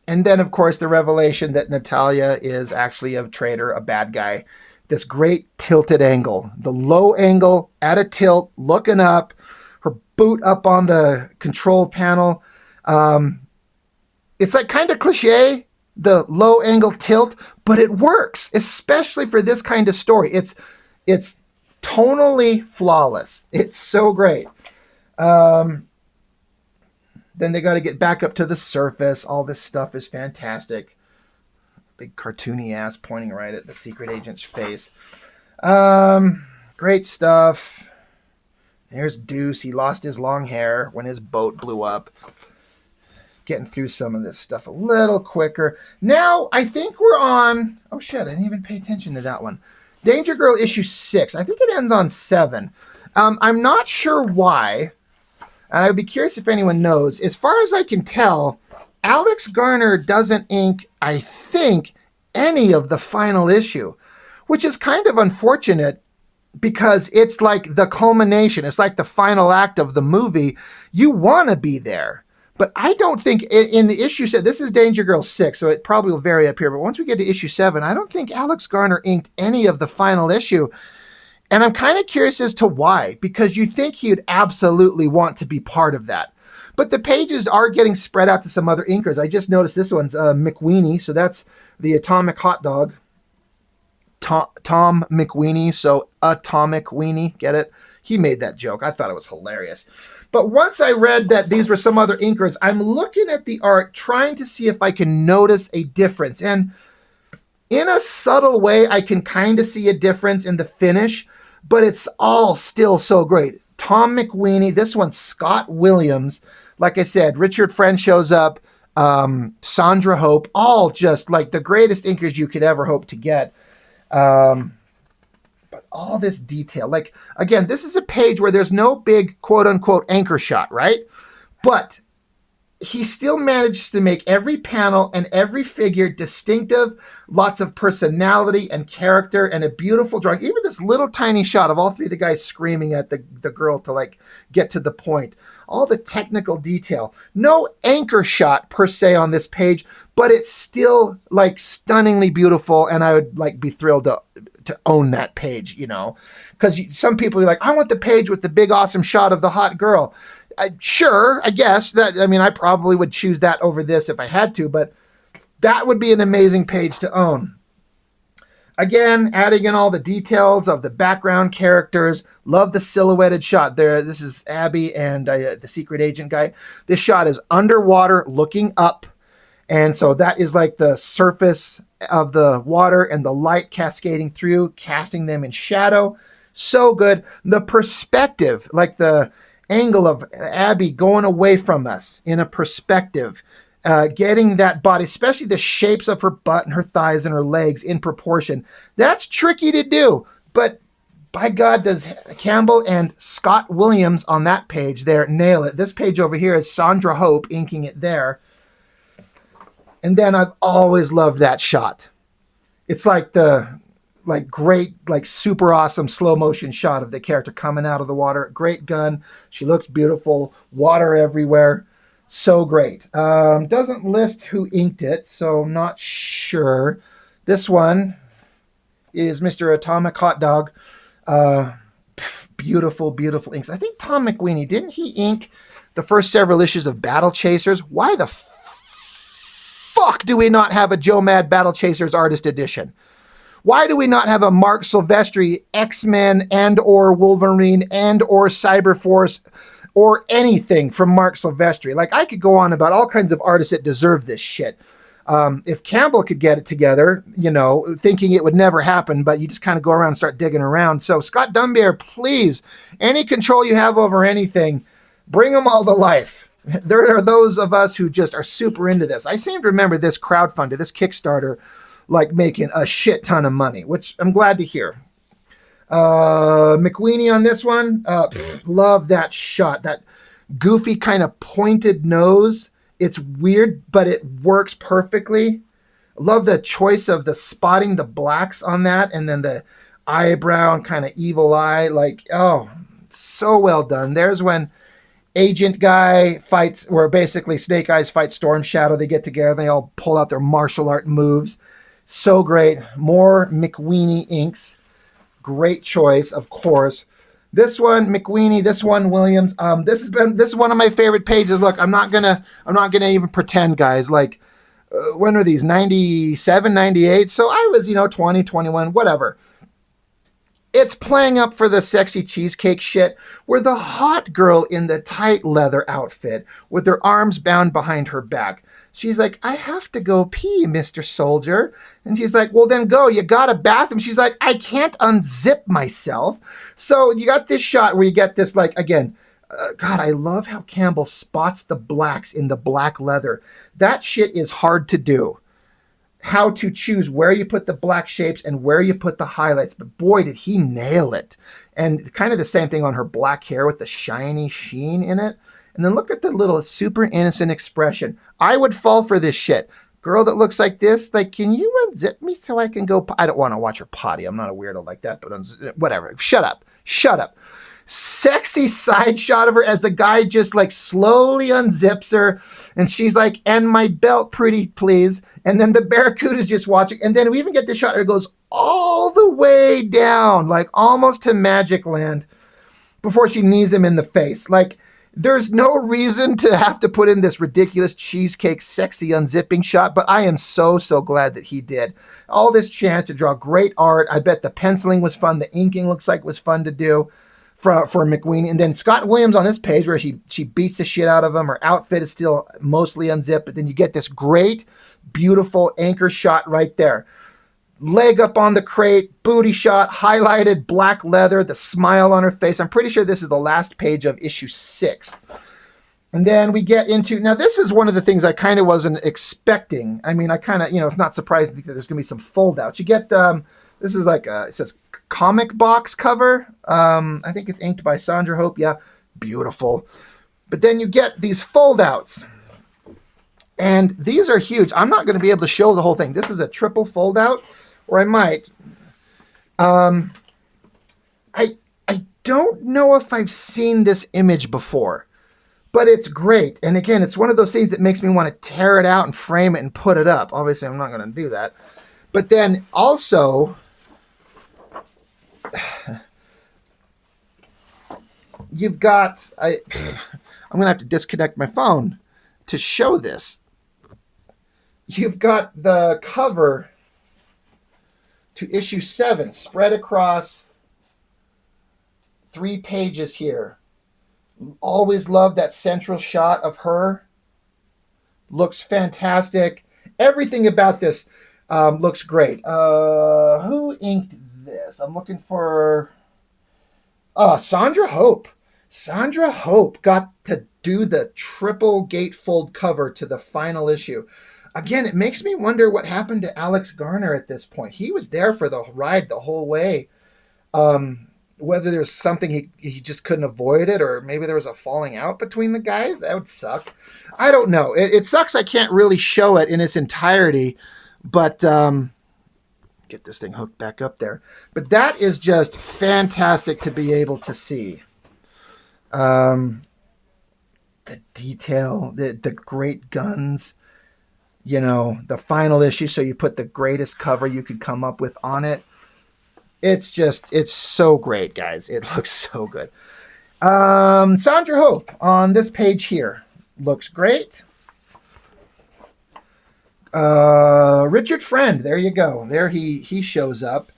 And then, of course, the revelation that Natalia is actually a traitor, a bad guy. This great tilted angle. The low angle at a tilt, looking up, her boot up on the control panel. It's kind of cliche, the low angle tilt, but it works, especially for this kind of story. It's tonally flawless. It's so great. Then they got to get back up to the surface. All this stuff is fantastic. Big cartoony ass pointing right at the secret agent's face. Great stuff. There's Deuce. He lost his long hair when his boat blew up. Getting through some of this stuff a little quicker. Now, I think we're on... Oh, shit. I didn't even pay attention to that one. Danger Girl issue 6. I think it ends on 7. I'm not sure why... And I'd be curious if anyone knows. As far as I can tell, Alex Garner doesn't ink, I think, any of the final issue, which is kind of unfortunate because it's like the culmination. It's like the final act of the movie. You want to be there. But I don't think in the issue 7, this is Danger Girl 6, so it probably will vary up here. But once we get to issue 7, I don't think Alex Garner inked any of the final issue. And I'm kind of curious as to why, because you think he'd absolutely want to be part of that. But the pages are getting spread out to some other inkers. I just noticed this one's McWeenie, so that's the Atomic Hot Dog. Tom McWeenie, so Atomic Weenie, get it? He made that joke. I thought it was hilarious. But once I read that these were some other inkers, I'm looking at the art, trying to see if I can notice a difference. And in a subtle way, I can kind of see a difference in the finish, but it's all still so great. Tom McWeenie, this one's Scott Williams. Like I said, Richard Friend shows up, Sandra Hope, all just like the greatest inkers you could ever hope to get. But all this detail, like, again, this is a page where there's no big quote unquote anchor shot, right? But he still managed to make every panel and every figure distinctive, lots of personality and character, and a beautiful drawing. Even this little tiny shot of all three of the guys screaming at the girl to like get to the point. All the technical detail. No anchor shot per se on this page, but it's still like stunningly beautiful, and I would like be thrilled to own that page, you know, because some people are like, I want the page with the big awesome shot of the hot girl. Sure, I guess that, I mean, I probably would choose that over this if I had to, but that would be an amazing page to own. Again, adding in all the details of the background characters. Love the silhouetted shot there. This is Abby and the secret agent guy. This shot is underwater looking up. And so that is like the surface of the water and the light cascading through, casting them in shadow. So good. The perspective, like the angle of Abby going away from us in a perspective, getting that body, especially the shapes of her butt and her thighs and her legs in proportion. That's tricky to do, but by God, does Campbell and Scott Williams on that page there nail it. This page over here is Sandra Hope inking it there. And then I've always loved that shot. It's like the great, super awesome slow motion shot of the character coming out of the water. Great gun. She looks beautiful. Water everywhere. So great. Doesn't list who inked it, so I'm not sure. This one is Mr. Atomic Hot Dog. Beautiful, beautiful inks. I think Tom McWeenie, didn't he ink the first several issues of Battle Chasers? Why the fuck do we not have a Joe Mad Battle Chasers artist edition? Why do we not have a Mark Silvestri X-Men and or Wolverine and or Cyberforce or anything from Mark Silvestri? Like, I could go on about all kinds of artists that deserve this shit. If Campbell could get it together, you know, thinking it would never happen, but you just kind of go around and start digging around. So Scott Dunbier, please, any control you have over anything, bring them all to life. There are those of us who just are super into this. I seem to remember this crowdfunder, this Kickstarter, like making a shit ton of money, which I'm glad to hear. McWeenie on this one, love that shot, that goofy kind of pointed nose. It's weird, but it works perfectly. Love the choice of the spotting the blacks on that, and then the eyebrow and kind of evil eye. Like, oh, so well done. There's when Agent Guy fights, where basically Snake Eyes fight Storm Shadow. They get together, they all pull out their martial art moves. So great. More McWeenie inks. Great choice, of course. This one, McWeenie. This one, Williams. This is one of my favorite pages. Look, I'm not gonna even pretend, guys. Like, when are these? 97, 98. So I was, 20, 21, whatever. It's playing up for the sexy cheesecake shit, where the hot girl in the tight leather outfit with her arms bound behind her back. She's like, I have to go pee, Mr. Soldier. And she's like, well, then go. You got a bathroom. She's like, I can't unzip myself. So you got this shot where you get this, like, again, God, I love how Campbell spots the blacks in the black leather. That shit is hard to do. How to choose where you put the black shapes and where you put the highlights. But boy, did he nail it. And kind of the same thing on her black hair with the shiny sheen in it. And then look at the little super innocent expression. I would fall for this shit. Girl that looks like this, like, can you unzip me so I can go? I don't want to watch her potty. I'm not a weirdo like that, but whatever. Shut up. Sexy side shot of her as the guy just like slowly unzips her. And she's like, and my belt, pretty please. And then the Barracuda's just watching. And then we even get the shot where it goes all the way down, like almost to Magic Land before she knees him in the face. Like, There's no reason to have to put in this ridiculous cheesecake sexy unzipping shot, but I am so glad that he did. All this chance to draw great art. I bet the penciling was fun. The inking looks like was fun to do for McWeeny. And then Scott Williams on this page where she beats the shit out of him. Her outfit is still mostly unzipped, but then you get this great, beautiful anchor shot right there. Leg up on the crate, booty shot, highlighted black leather, the smile on her face. I'm pretty sure this is the last page of issue 6. And then we get into, now this is one of the things I kind of wasn't expecting. I mean, I kind of, it's not surprising that there's going to be some foldouts. You get, this is like, it says comic box cover. I think it's inked by Sandra Hope. Yeah, beautiful. But then you get these foldouts. And these are huge. I'm not going to be able to show the whole thing. This is a triple foldout. Or I might. I don't know if I've seen this image before, but it's great. And again, it's one of those things that makes me want to tear it out and frame it and put it up. Obviously, I'm not going to do that. But then also, you've got, I'm going to have to disconnect my phone to show this. You've got the cover to issue 7 spread across 3 pages here. Always loved that central shot of her. Looks fantastic. Everything about this looks great. Who inked this? I'm looking for Sandra Hope. Sandra Hope got to do the triple gatefold cover to the final issue. Again, it makes me wonder what happened to Alex Garner at this point. He was there for the ride the whole way. Whether there's something he just couldn't avoid it, or maybe there was a falling out between the guys. That would suck. I don't know. It sucks I can't really show it in its entirety, but get this thing hooked back up there. But that is just fantastic to be able to see. The detail, the great guns. The final issue, so you put the greatest cover you could come up with on it. It's so great, guys. It looks so good. Sandra Hope on this page here looks great. Richard Friend, there you go. There he shows up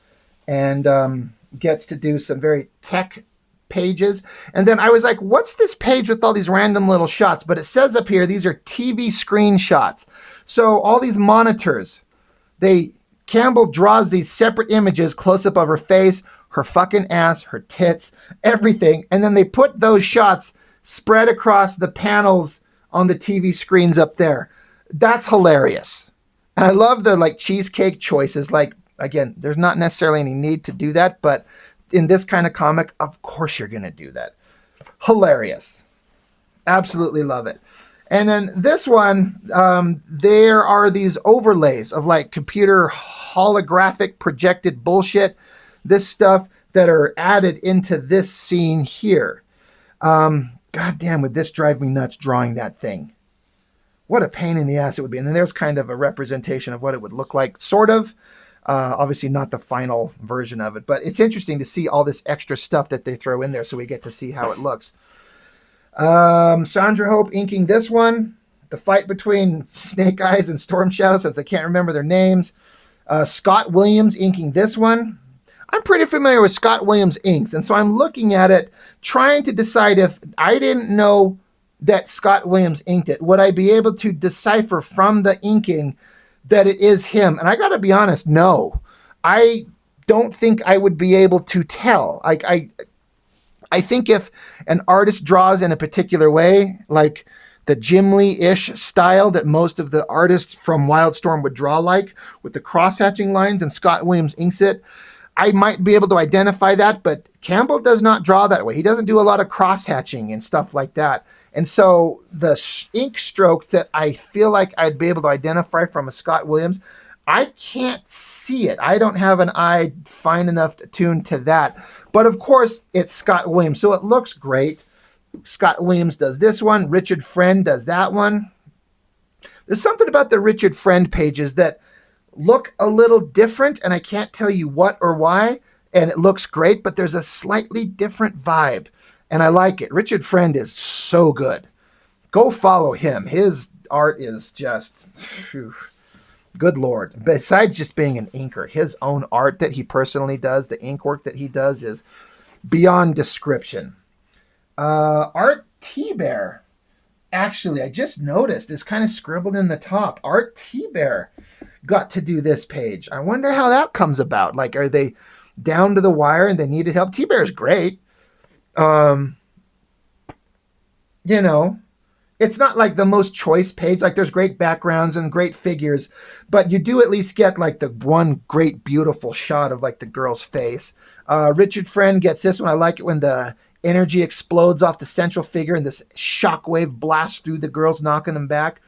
and gets to do some very tech pages. And then I was like, what's this page with all these random little shots? But it says up here, these are TV screen shots. So all these monitors, Campbell draws these separate images, close up of her face, her fucking ass, her tits, everything. And then they put those shots spread across the panels on the TV screens up there. That's hilarious. And I love the cheesecake choices. Again, there's not necessarily any need to do that, but in this kind of comic, of course you're going to do that. Hilarious. Absolutely love it. And then this one, there are these overlays of computer holographic projected bullshit, this stuff that are added into this scene here. God damn, would this drive me nuts drawing that thing? What a pain in the ass it would be. And then there's kind of a representation of what it would look like, sort of. Obviously not the final version of it, but it's interesting to see all this extra stuff that they throw in there so we get to see how it looks. Sandra Hope inking this one. The fight between Snake Eyes and Storm Shadow, since I can't remember their names. Scott Williams inking this one. I'm pretty familiar with Scott Williams inks, and so I'm looking at it, trying to decide if I didn't know that Scott Williams inked it, would I be able to decipher from the inking that it is him? And I got to be honest, no. I don't think I would be able to tell. I think if an artist draws in a particular way, like the Jim Lee-ish style that most of the artists from Wildstorm would draw with the cross-hatching lines, and Scott Williams inks it, I might be able to identify that, but Campbell does not draw that way. He doesn't do a lot of cross-hatching and stuff like that. And so the ink strokes that I feel like I'd be able to identify from a Scott Williams, I can't see it. I don't have an eye fine enough tuned to that. But of course, it's Scott Williams, so it looks great. Scott Williams does this one. Richard Friend does that one. There's something about the Richard Friend pages that look a little different, and I can't tell you what or why, and it looks great, but there's a slightly different vibe. and I like it. Richard Friend is so good. Go follow him. His art is just, phew, good Lord. Besides just being an inker, his own art that he personally does, the ink work that he does is beyond description. Art T-Bear. Actually, I just noticed it's kind of scribbled in the top. Art T-Bear got to do this page. I wonder how that comes about. Like, are they down to the wire and they needed help? T-Bear's great. You know, it's not like the most choice page. Like, there's great backgrounds and great figures, but you do at least get like the one great beautiful shot of like the girl's face. Richard Friend gets this one. I like it when the energy explodes off the central figure and this shockwave blasts through the girls, knocking them back.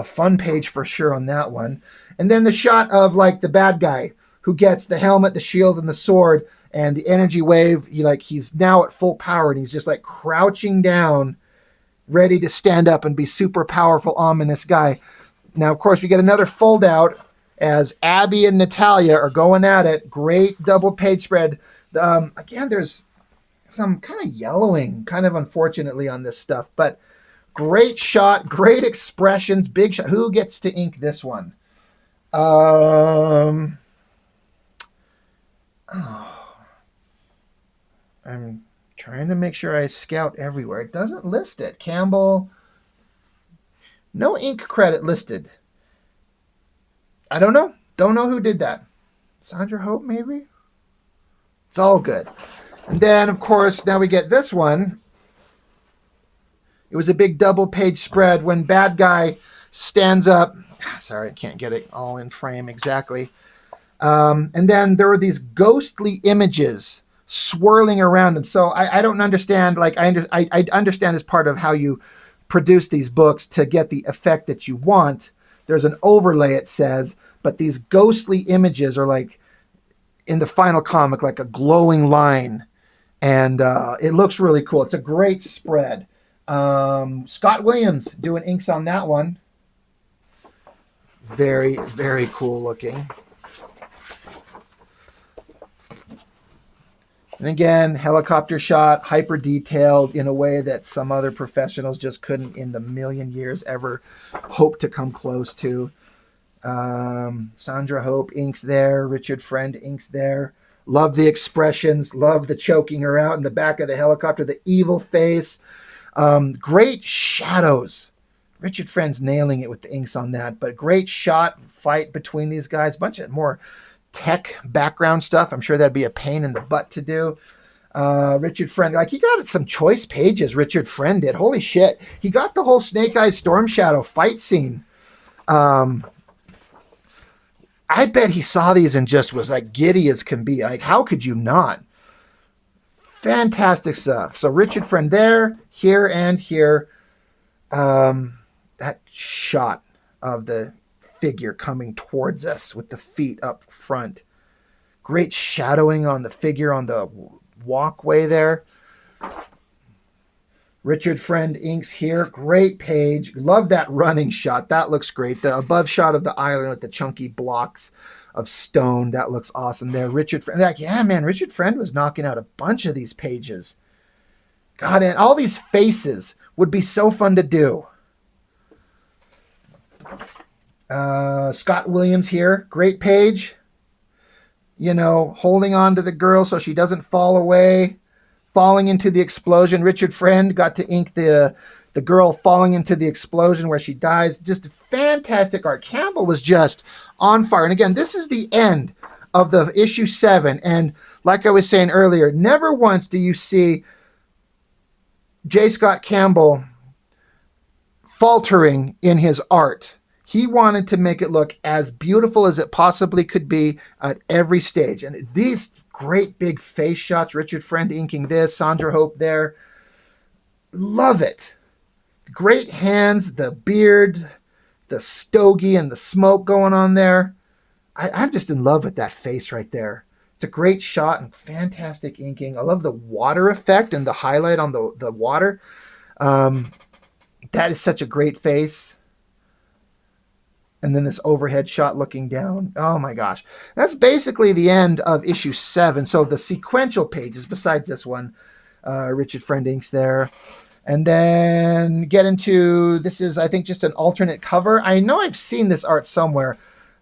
Fun page for sure on that one. And then the shot of like the bad guy who gets the helmet, the shield, and the sword, and the energy wave. He's now at full power, and he's just like crouching down, ready to stand up and be super powerful, ominous guy. Now, of course, we get another fold out as Abby and Natalia are going at it. Great double page spread. Again, there's some kind of yellowing, kind of unfortunately, on this stuff, but great shot, great expressions, big shot. Who gets to ink this one? I'm trying to make sure I scout everywhere. It doesn't list it. Campbell, no ink credit listed. I don't know. Don't know who did that. Sandra Hope, maybe? It's all good. And then, of course, now we get this one. It was a big double page spread when bad guy stands up. Sorry, I can't get it all in frame exactly. And then there were these ghostly images swirling around him. So I don't understand. Like, I understand as part of how you produce these books to get the effect that you want. There's an overlay, it says, but these ghostly images are like in the final comic, like a glowing line. And it looks really cool. It's a great spread. Scott Williams doing inks on that one. Very, very cool looking. And again, helicopter shot, hyper detailed in a way that some other professionals just couldn't in the million years ever hope to come close to. Sandra Hope inks there. Richard Friend inks there. Love the expressions. Love the choking her out in the back of the helicopter. The evil face. Great shadows. Richard Friend's nailing it with the inks on that. But great shot fight between these guys. Bunch of more tech background stuff. I'm sure that'd be a pain in the butt to do. Richard Friend, like, he got some choice pages. Richard Friend did. Holy shit. He got the whole Snake Eyes Storm Shadow fight scene. I bet he saw these and just was like giddy as can be. Like, how could you not? Fantastic stuff. So Richard Friend there, here, and here. That shot of the figure coming towards us with the feet up front. Great shadowing on the figure on the walkway there. Richard Friend inks here. Great page. Love that running shot. That looks great. The above shot of the island with the chunky blocks of stone. That looks awesome there. Richard Friend. Like, yeah, man, Richard Friend was knocking out a bunch of these pages. God, and all these faces would be so fun to do. Scott Williams here. Great page. You know, holding on to the girl so she doesn't fall away. Falling into the explosion. Richard Friend got to ink the girl falling into the explosion where she dies. Just fantastic art. Campbell was just on fire. And again, this is the end of the issue 7. And like I was saying earlier, never once do you see J. Scott Campbell faltering in his art. He wanted to make it look as beautiful as it possibly could be at every stage. And these great big face shots, Richard Friend inking this, Sandra Hope there. Love it. Great hands, the beard, the stogie, and the smoke going on there. I'm just in love with that face right there. It's a great shot and fantastic inking. I love the water effect and the highlight on the water. That is such a great face. And then this overhead shot looking down. Oh my gosh. That's basically the end of issue 7. So the sequential pages, besides this one, Richard Friend inks there. And then get into, this is, I think, just an alternate cover. I know I've seen this art somewhere.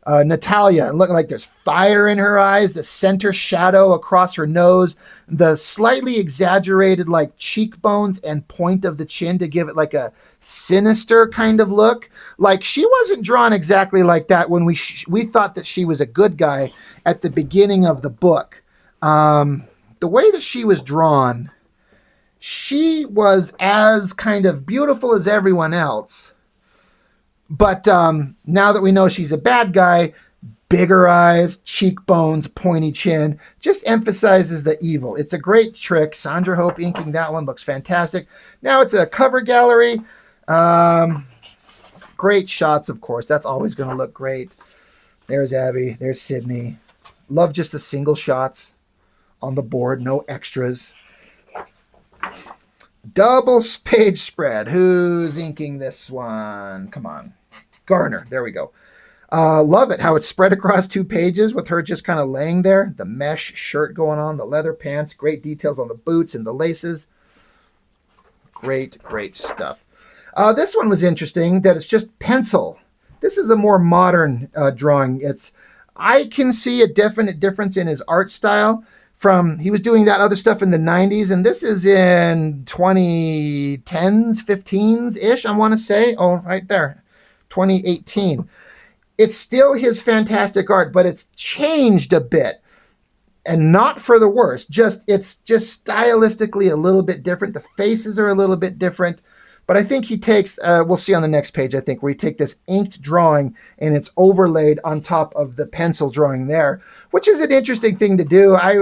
Natalia, looking like there's fire in her eyes, the center shadow across her nose, the slightly exaggerated like cheekbones and point of the chin to give it like a sinister kind of look. Like she wasn't drawn exactly like that when we thought that she was a good guy at the beginning of the book. The way that she was drawn, she was as kind of beautiful as everyone else. But now that we know she's a bad guy, bigger eyes, cheekbones, pointy chin, just emphasizes the evil. It's a great trick. Sandra Hope inking that one looks fantastic. Now it's a cover gallery. Great shots, of course. That's always going to look great. There's Abby. There's Sydney. Love just the single shots on the board. No extras. Double page spread. Who's inking this one? Come on. Garner. There we go. Love it. How it's spread across 2 pages with her just kind of laying there. The mesh shirt going on. The leather pants. Great details on the boots and the laces. Great, great stuff. This one was interesting that it's just pencil. This is a more modern drawing. I can see a definite difference in his art style. He was doing that other stuff in the 90s, and this is in 2010s, 15s-ish, I want to say. Oh, right there, 2018. It's still his fantastic art, but it's changed a bit, and not for the worse. It's just stylistically a little bit different. The faces are a little bit different. But I think he takes, we'll see on the next page, I think, where he take this inked drawing and it's overlaid on top of the pencil drawing there, which is an interesting thing to do. I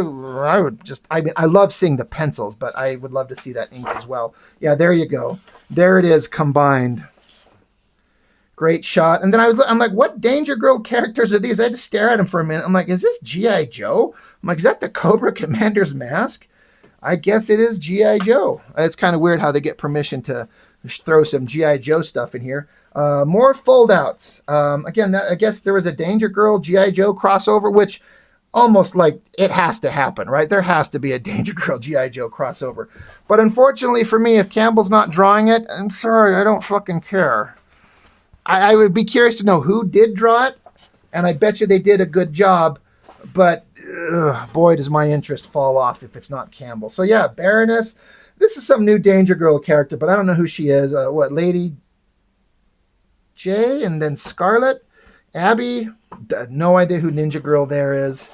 love seeing the pencils, but I would love to see that inked as well. Yeah, there you go. There it is combined. Great shot. And then I'm like, what Danger Girl characters are these? I had to stare at him for a minute. I'm like, is this G.I. Joe? I'm like, is that the Cobra Commander's mask? I guess it is G.I. Joe. It's kind of weird how they get permission to throw some G.I. Joe stuff in here. More foldouts. Again, I guess there was a Danger Girl G.I. Joe crossover, which almost like it has to happen, right? There has to be a Danger Girl G.I. Joe crossover. But unfortunately for me, if Campbell's not drawing it, I'm sorry, I don't fucking care. I would be curious to know who did draw it, and I bet you they did a good job, but boy, does my interest fall off if it's not Campbell. So yeah, Baroness. This is some new Danger Girl character, but I don't know who she is. Lady J, and then Scarlet, Abby. No idea who Ninja Girl there is.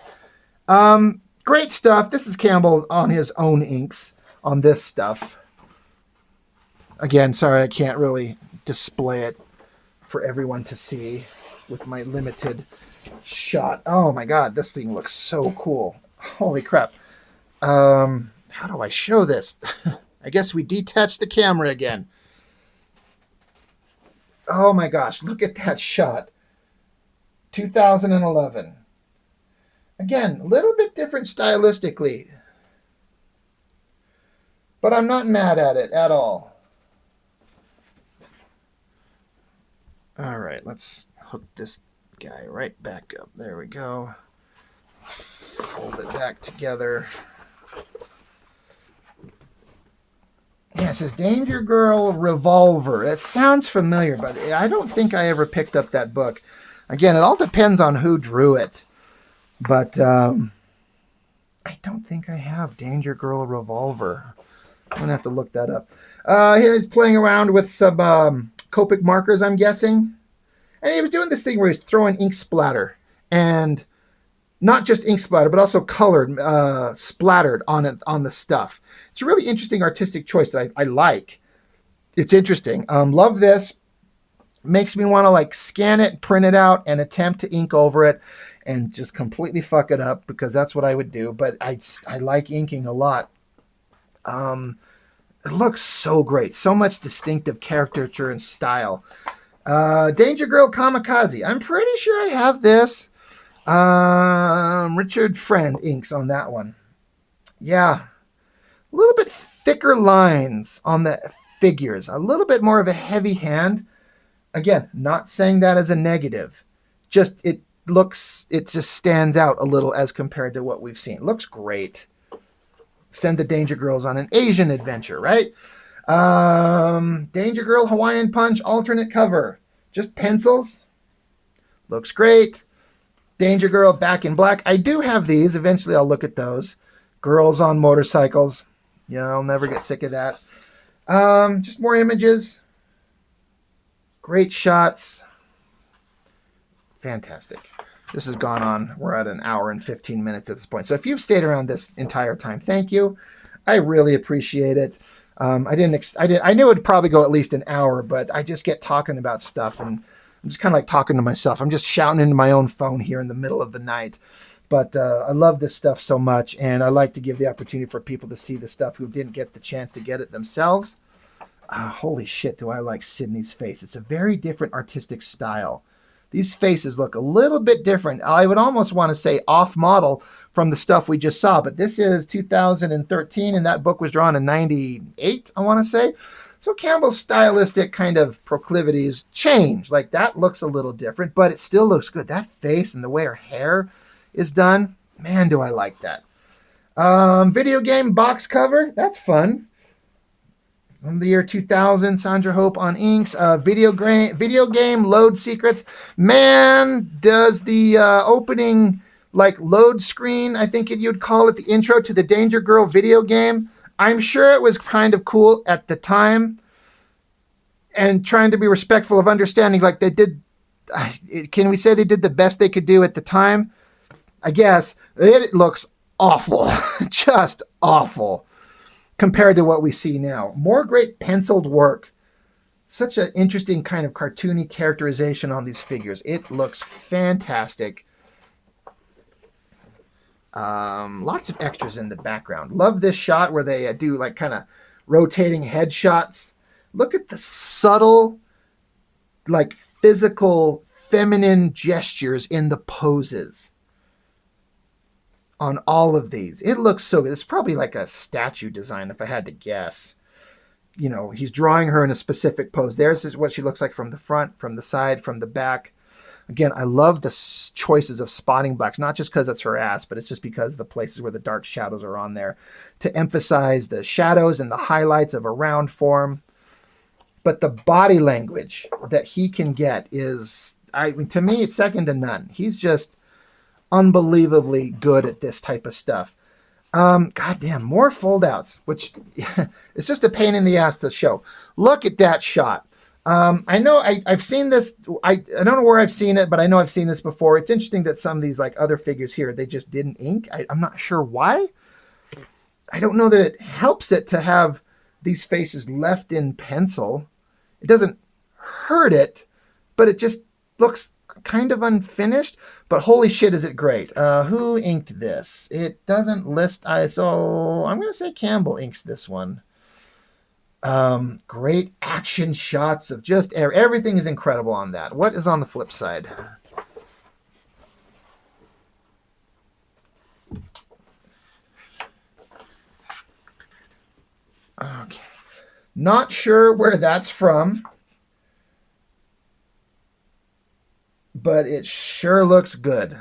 Great stuff. This is Campbell on his own inks on this stuff. Again, sorry I can't really display it for everyone to see with my limited shot. Oh my god, this thing looks so cool. Holy crap. How do I show this? I guess we detached the camera again. Oh my gosh, look at that shot. 2011. Again, a little bit different stylistically, but I'm not mad at it at all. All right, let's hook this guy right back up. There we go. Fold it back together. Yeah, it says Danger Girl Revolver. That sounds familiar, but I don't think I ever picked up that book. Again, it all depends on who drew it. But I don't think I have Danger Girl Revolver. I'm going to have to look that up. He's playing around with some Copic markers, I'm guessing. And he was doing this thing where he's throwing ink splatter. And not just ink splatter, but also colored, splattered on it, on the stuff. It's a really interesting artistic choice that I like. It's interesting. Love this. Makes me want to like scan it, print it out, and attempt to ink over it and just completely fuck it up, because that's what I would do. But I like inking a lot. It looks so great. So much distinctive caricature and style. Danger Girl Kamikaze. I'm pretty sure I have this. Richard Friend inks on that one. Yeah. A little bit thicker lines on the figures. A little bit more of a heavy hand. Again, not saying that as a negative. Just it just stands out a little as compared to what we've seen. Looks great. send the Danger Girls on an Asian adventure, right? Danger Girl Hawaiian Punch alternate cover. Just pencils. Looks great. Danger Girl Back in Black. I do have these. Eventually I'll look at those. Girls on motorcycles. Yeah, I'll never get sick of that. Just more images. Great shots. Fantastic. This has gone on. We're at an hour and 15 minutes at this point. So if you've stayed around this entire time, thank you. I really appreciate it. I knew it'd probably go at least an hour, but I just get talking about stuff, and I'm just kind of like talking to myself. I'm just shouting into my own phone here in the middle of the night. But I love this stuff so much, and I like to give the opportunity for people to see the stuff who didn't get the chance to get it themselves. Holy shit, do I like Sydney's face. It's a very different artistic style. These faces look a little bit different. I would almost want to say off-model from the stuff we just saw, but this is 2013, and that book was drawn in 98, I want to say. So Campbell's stylistic kind of proclivities change. Like, that looks a little different, but it still looks good. That face and the way her hair is done, man, do I like that. Video game box cover, that's fun. From the year 2000, Sandra Hope on inks. Video game load secrets. Man, does the opening, like, load screen, I think you'd call it, the intro to the Danger Girl video game. I'm sure it was kind of cool at the time. And trying to be respectful of understanding, like, they did, can we say they did the best they could do at the time? I guess. It looks awful. Just awful. Compared to what we see now. More great penciled work. Such an interesting kind of cartoony characterization on these figures. It looks fantastic. Lots of extras in the background. Love this shot where they do like kind of rotating headshots. Look at the subtle, like physical, feminine gestures in the poses on all of these. It looks so good. It's probably like a statue design if I had to guess. You know, he's drawing her in a specific pose. There's what she looks like from the front, from the side, from the back. Again, I love the choices of spotting blacks, not just because it's her ass, but it's just because the places where the dark shadows are on there to emphasize the shadows and the highlights of a round form. But the body language that he can get is, to me, it's second to none. He's just unbelievably good at this type of stuff. Goddamn, more foldouts, which it's just a pain in the ass to show. Look at that shot. I know I've seen this. I don't know where I've seen it, but I know I've seen this before. It's interesting that some of these like other figures here, they just didn't ink. I'm not sure why. I don't know that it helps it to have these faces left in pencil. It doesn't hurt it, but it just looks kind of unfinished. But holy shit, is it great. Who inked this? It doesn't list. So I'm going to say Campbell inks this one. Great action shots of just everything is incredible on that. What is on the flip side? Okay. Not sure where that's from, but it sure looks good.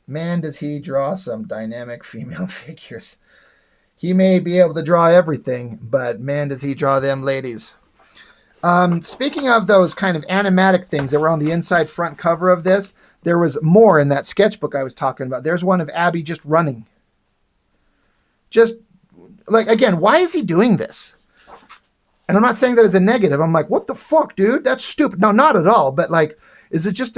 Man, does he draw some dynamic female figures. He may be able to draw everything, but man, does he draw them ladies. Speaking of those kind of animatic things that were on the inside front cover of this, there was more in that sketchbook I was talking about. There's one of Abby just running. Just, like, again, why is he doing this? And I'm not saying that as a negative. I'm like, what the fuck, dude? That's stupid. No, not at all. But, like, is it just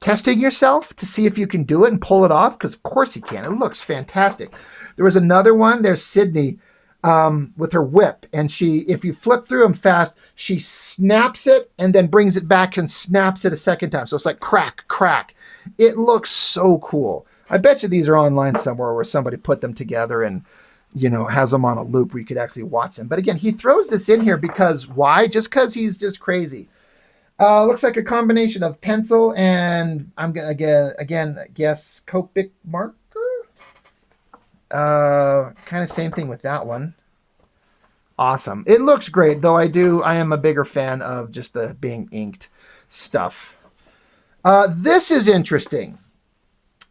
testing yourself to see if you can do it and pull it off? Because, of course, you can. It looks fantastic. There was another one. There's Sydney with her whip. And if you flip through them fast, she snaps it and then brings it back and snaps it a second time. So it's like crack, crack. It looks so cool. I bet you these are online somewhere where somebody put them together and, you know, has them on a loop where you could actually watch them. But again, he throws this in here because why? Just because he's just crazy. Looks like a combination of pencil and I'm going to guess Copic marker. Kind of same thing with that one. Awesome. It looks great, though I am a bigger fan of just the being inked stuff. This is interesting.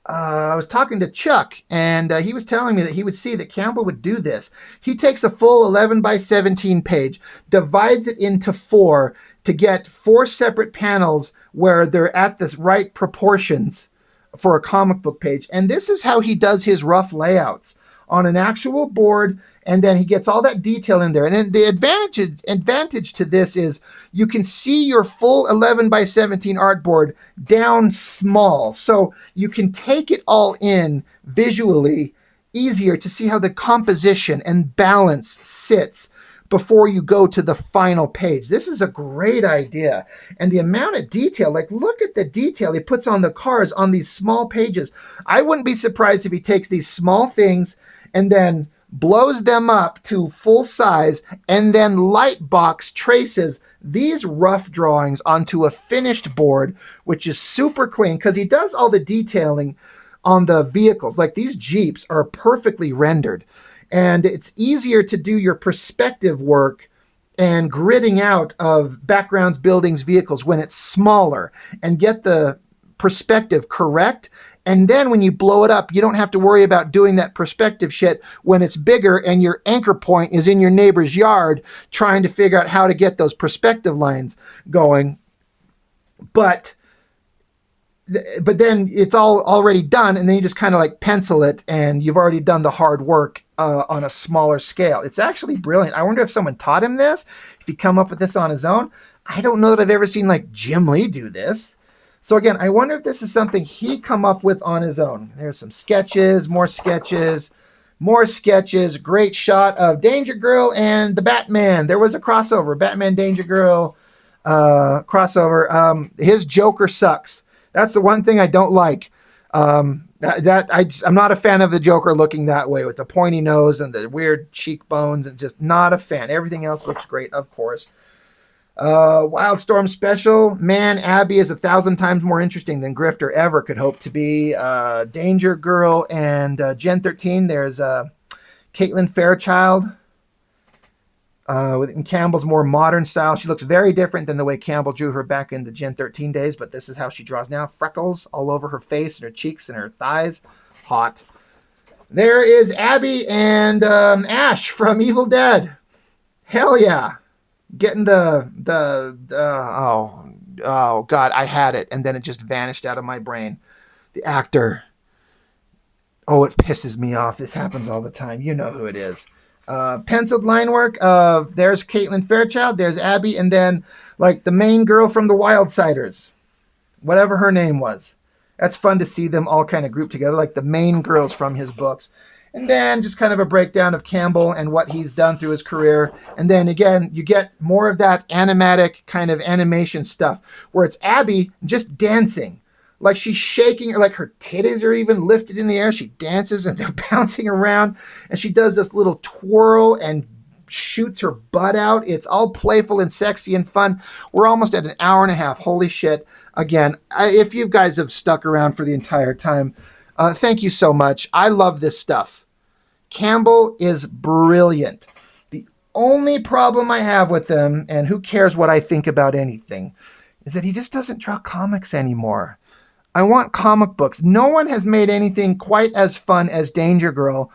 I was talking to Chuck, and he was telling me that he would see that Campbell would do this. He takes a full 11 by 17 page, divides it into four to get four separate panels where they're at the right proportions for a comic book page. And this is how he does his rough layouts on an actual board, and then he gets all that detail in there. And then the advantage to this is you can see your full 11 by 17 artboard down small, so you can take it all in visually easier to see how the composition and balance sits before you go to the final page. This is a great idea. And the amount of detail, like look at the detail he puts on the cars on these small pages. I wouldn't be surprised if he takes these small things and then blows them up to full size and then light box traces these rough drawings onto a finished board, which is super clean because he does all the detailing on the vehicles. Like these Jeeps are perfectly rendered, and it's easier to do your perspective work and gridding out of backgrounds, buildings, vehicles when it's smaller and get the perspective correct. And then when you blow it up, you don't have to worry about doing that perspective shit when it's bigger and your anchor point is in your neighbor's yard trying to figure out how to get those perspective lines going. But then it's all already done, and then you just kind of like pencil it, and you've already done the hard work on a smaller scale. It's actually brilliant. I wonder if someone taught him this, if he come up with this on his own. I don't know that I've ever seen like Jim Lee do this. So again, I wonder if this is something he come up with on his own. There's some sketches, more sketches, more sketches. Great shot of Danger Girl and the Batman. There was a crossover, Batman Danger Girl crossover. His Joker sucks. That's the one thing I don't like. I'm not a fan of the Joker looking that way with the pointy nose and the weird cheekbones, and just not a fan. Everything else looks great, of course. Wildstorm special. Man, Abby is 1,000 times more interesting than Grifter ever could hope to be. Danger Girl and Gen 13. There's Caitlin Fairchild in Campbell's more modern style. She looks very different than the way Campbell drew her back in the Gen 13 days, but this is how she draws now. Freckles all over her face and her cheeks and her thighs. Hot. There is Abby and Ash from Evil Dead. Hell yeah. Getting oh God, I had it, and then it just vanished out of my brain. The actor. Oh, it pisses me off. This happens all the time. You know who it is. Penciled line work of there's Caitlin Fairchild, there's Abby, and then like the main girl from the Wildsiders, whatever her name was. That's fun to see them all kind of grouped together, like the main girls from his books. And then just kind of a breakdown of Campbell and what he's done through his career. And then again, you get more of that animatic kind of animation stuff where it's Abby just dancing. Like she's shaking, or like her titties are even lifted in the air. She dances and they're bouncing around. And she does this little twirl and shoots her butt out. It's all playful and sexy and fun. We're almost at an hour and a half. Holy shit. Again, if you guys have stuck around for the entire time, thank you so much. I love this stuff. Campbell is brilliant. The only problem I have with him, and who cares what I think about anything, is that he just doesn't draw comics anymore. I want comic books. No one has made anything quite as fun as Danger Girl,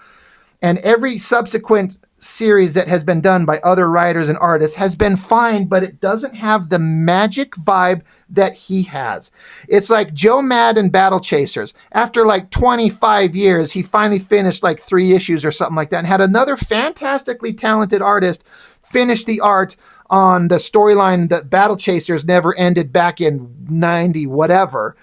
and every subsequent series that has been done by other writers and artists has been fine, but it doesn't have the magic vibe that he has. It's like Joe Mad and Battle Chasers. After like 25 years, he finally finished like 3 issues or something like that, and had another fantastically talented artist finish the art on the storyline that Battle Chasers never ended back in 90 whatever.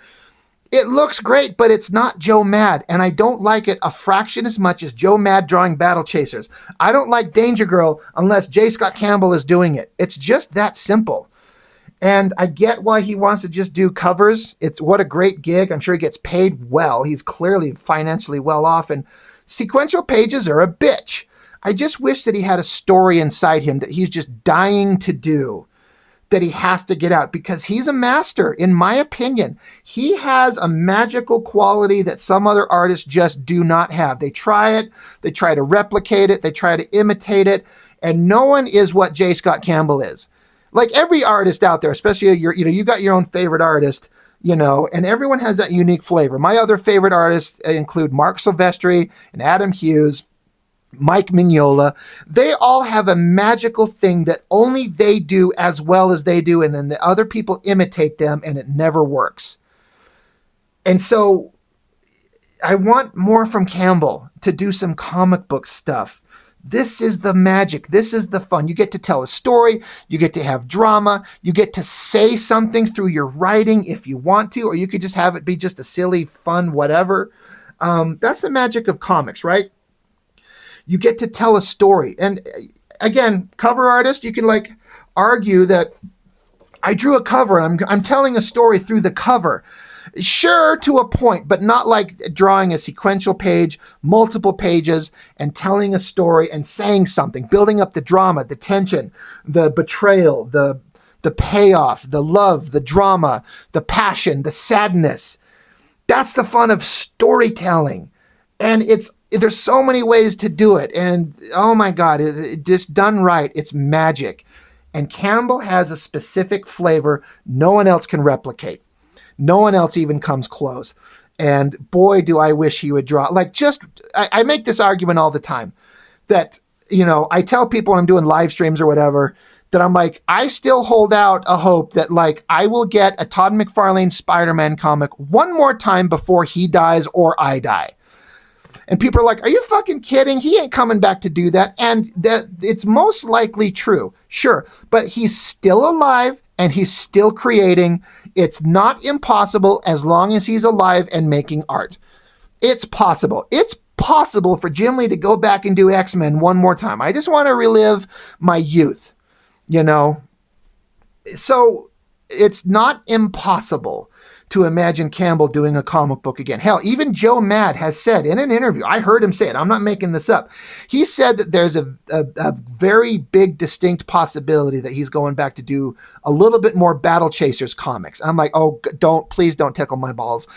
It looks great, but it's not Joe Mad, and I don't like it a fraction as much as Joe Mad drawing Battle Chasers. I don't like Danger Girl unless J. Scott Campbell is doing it. It's just that simple. And I get why he wants to just do covers. It's what a great gig. I'm sure he gets paid well. He's clearly financially well off, and sequential pages are a bitch. I just wish that he had a story inside him that he's just dying to do, that he has to get out, because he's a master, in my opinion. He has a magical quality that some other artists just do not have. They try it, they try to replicate it, they try to imitate it, and no one is what J. Scott Campbell is. Like every artist out there, especially you got your own favorite artist, and everyone has that unique flavor. My other favorite artists include Mark Silvestri and Adam Hughes, Mike Mignola. They all have a magical thing that only they do as well as they do, and then the other people imitate them, and it never works. And so I want more from Campbell to do some comic book stuff. This is the magic. This is the fun. You get to tell a story. You get to have drama. You get to say something through your writing if you want to, or you could just have it be just a silly, fun, whatever. That's the magic of comics, right? You get to tell a story. And again, cover artist, you can like argue that I drew a cover and I'm telling a story through the cover. Sure, to a point, but not like drawing a sequential page, multiple pages, and telling a story and saying something, building up the drama, the tension, the betrayal, the payoff, the love, the drama, the passion, the sadness. That's the fun of storytelling. And there's so many ways to do it. And oh my God, it just done right, it's magic. And Campbell has a specific flavor no one else can replicate. No one else even comes close. And boy, do I wish he would draw. I make this argument all the time that, I tell people when I'm doing live streams or whatever, that I'm like, I still hold out a hope that like I will get a Todd McFarlane Spider-Man comic one more time before he dies or I die. And people are like, are you fucking kidding? He ain't coming back to do that. And that it's most likely true. Sure. But he's still alive and he's still creating. It's not impossible as long as he's alive and making art. It's possible. It's possible for Jim Lee to go back and do X-Men one more time. I just want to relive my youth, So it's not impossible to imagine Campbell doing a comic book again. Hell, even Joe Mad has said in an interview, I heard him say it, I'm not making this up. He said that there's a very big, distinct possibility that he's going back to do a little bit more Battle Chasers comics. I'm like, oh, please don't tickle my balls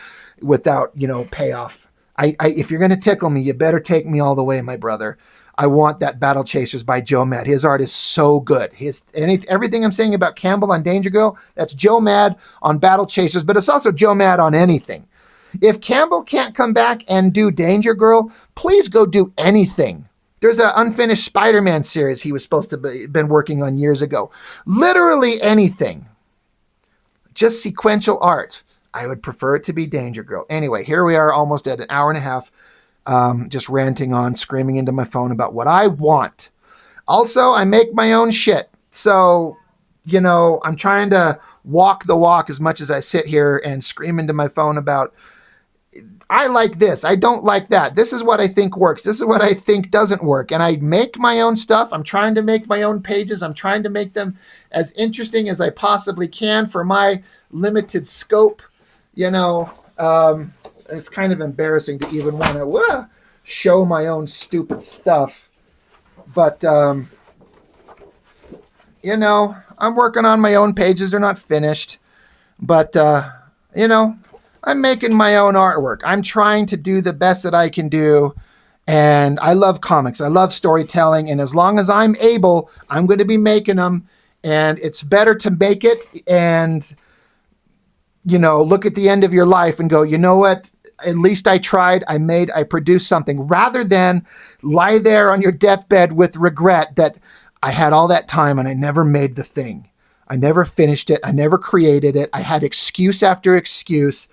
without, payoff. If you're going to tickle me, you better take me all the way, my brother. I want that Battle Chasers by Joe Mad. His art is so good. Everything I'm saying about Campbell on Danger Girl, that's Joe Mad on Battle Chasers, but it's also Joe Mad on anything. If Campbell can't come back and do Danger Girl, please go do anything. There's an unfinished Spider-Man series he was supposed to been working on years ago. Literally anything. Just sequential art. I would prefer it to be Danger Girl. Anyway, here we are almost at an hour and a half. Just ranting on, screaming into my phone about what I want. Also, I make my own shit. So, I'm trying to walk the walk as much as I sit here and scream into my phone about, I like this, I don't like that. This is what I think works. This is what I think doesn't work. And I make my own stuff. I'm trying to make my own pages. I'm trying to make them as interesting as I possibly can for my limited scope. It's kind of embarrassing to even want to show my own stupid stuff. But, I'm working on my own pages. They're not finished. But, I'm making my own artwork. I'm trying to do the best that I can do. And I love comics. I love storytelling. And as long as I'm able, I'm going to be making them. And it's better to make it and, look at the end of your life and go, you know what? At least I tried, I produced something, rather than lie there on your deathbed with regret that I had all that time and I never made the thing. I never finished it. I never created it. I had excuse after excuse.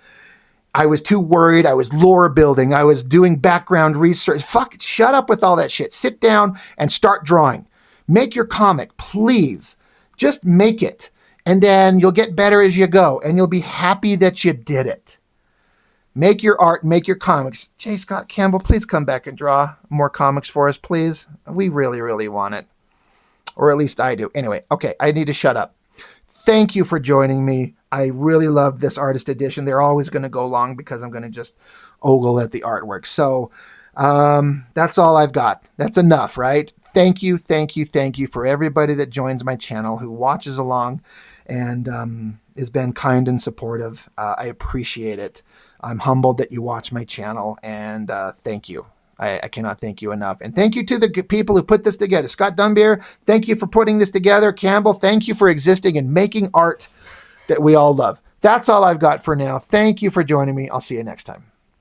I was too worried. I was lore building. I was doing background research. Shut up with all that shit. Sit down and start drawing. Make your comic, please. Just make it. And then you'll get better as you go and you'll be happy that you did it. Make your art, make your comics. J. Scott Campbell, please come back and draw more comics for us, please. We really, really want it. Or at least I do. Anyway, okay, I need to shut up. Thank you for joining me. I really love this artist edition. They're always going to go long because I'm going to just ogle at the artwork. So that's all I've got. That's enough, right? Thank you for everybody that joins my channel, who watches along and has been kind and supportive. I appreciate it. I'm humbled that you watch my channel, and thank you. I cannot thank you enough. And thank you to the people who put this together. Scott Dunbier, thank you for putting this together. Campbell, thank you for existing and making art that we all love. That's all I've got for now. Thank you for joining me. I'll see you next time.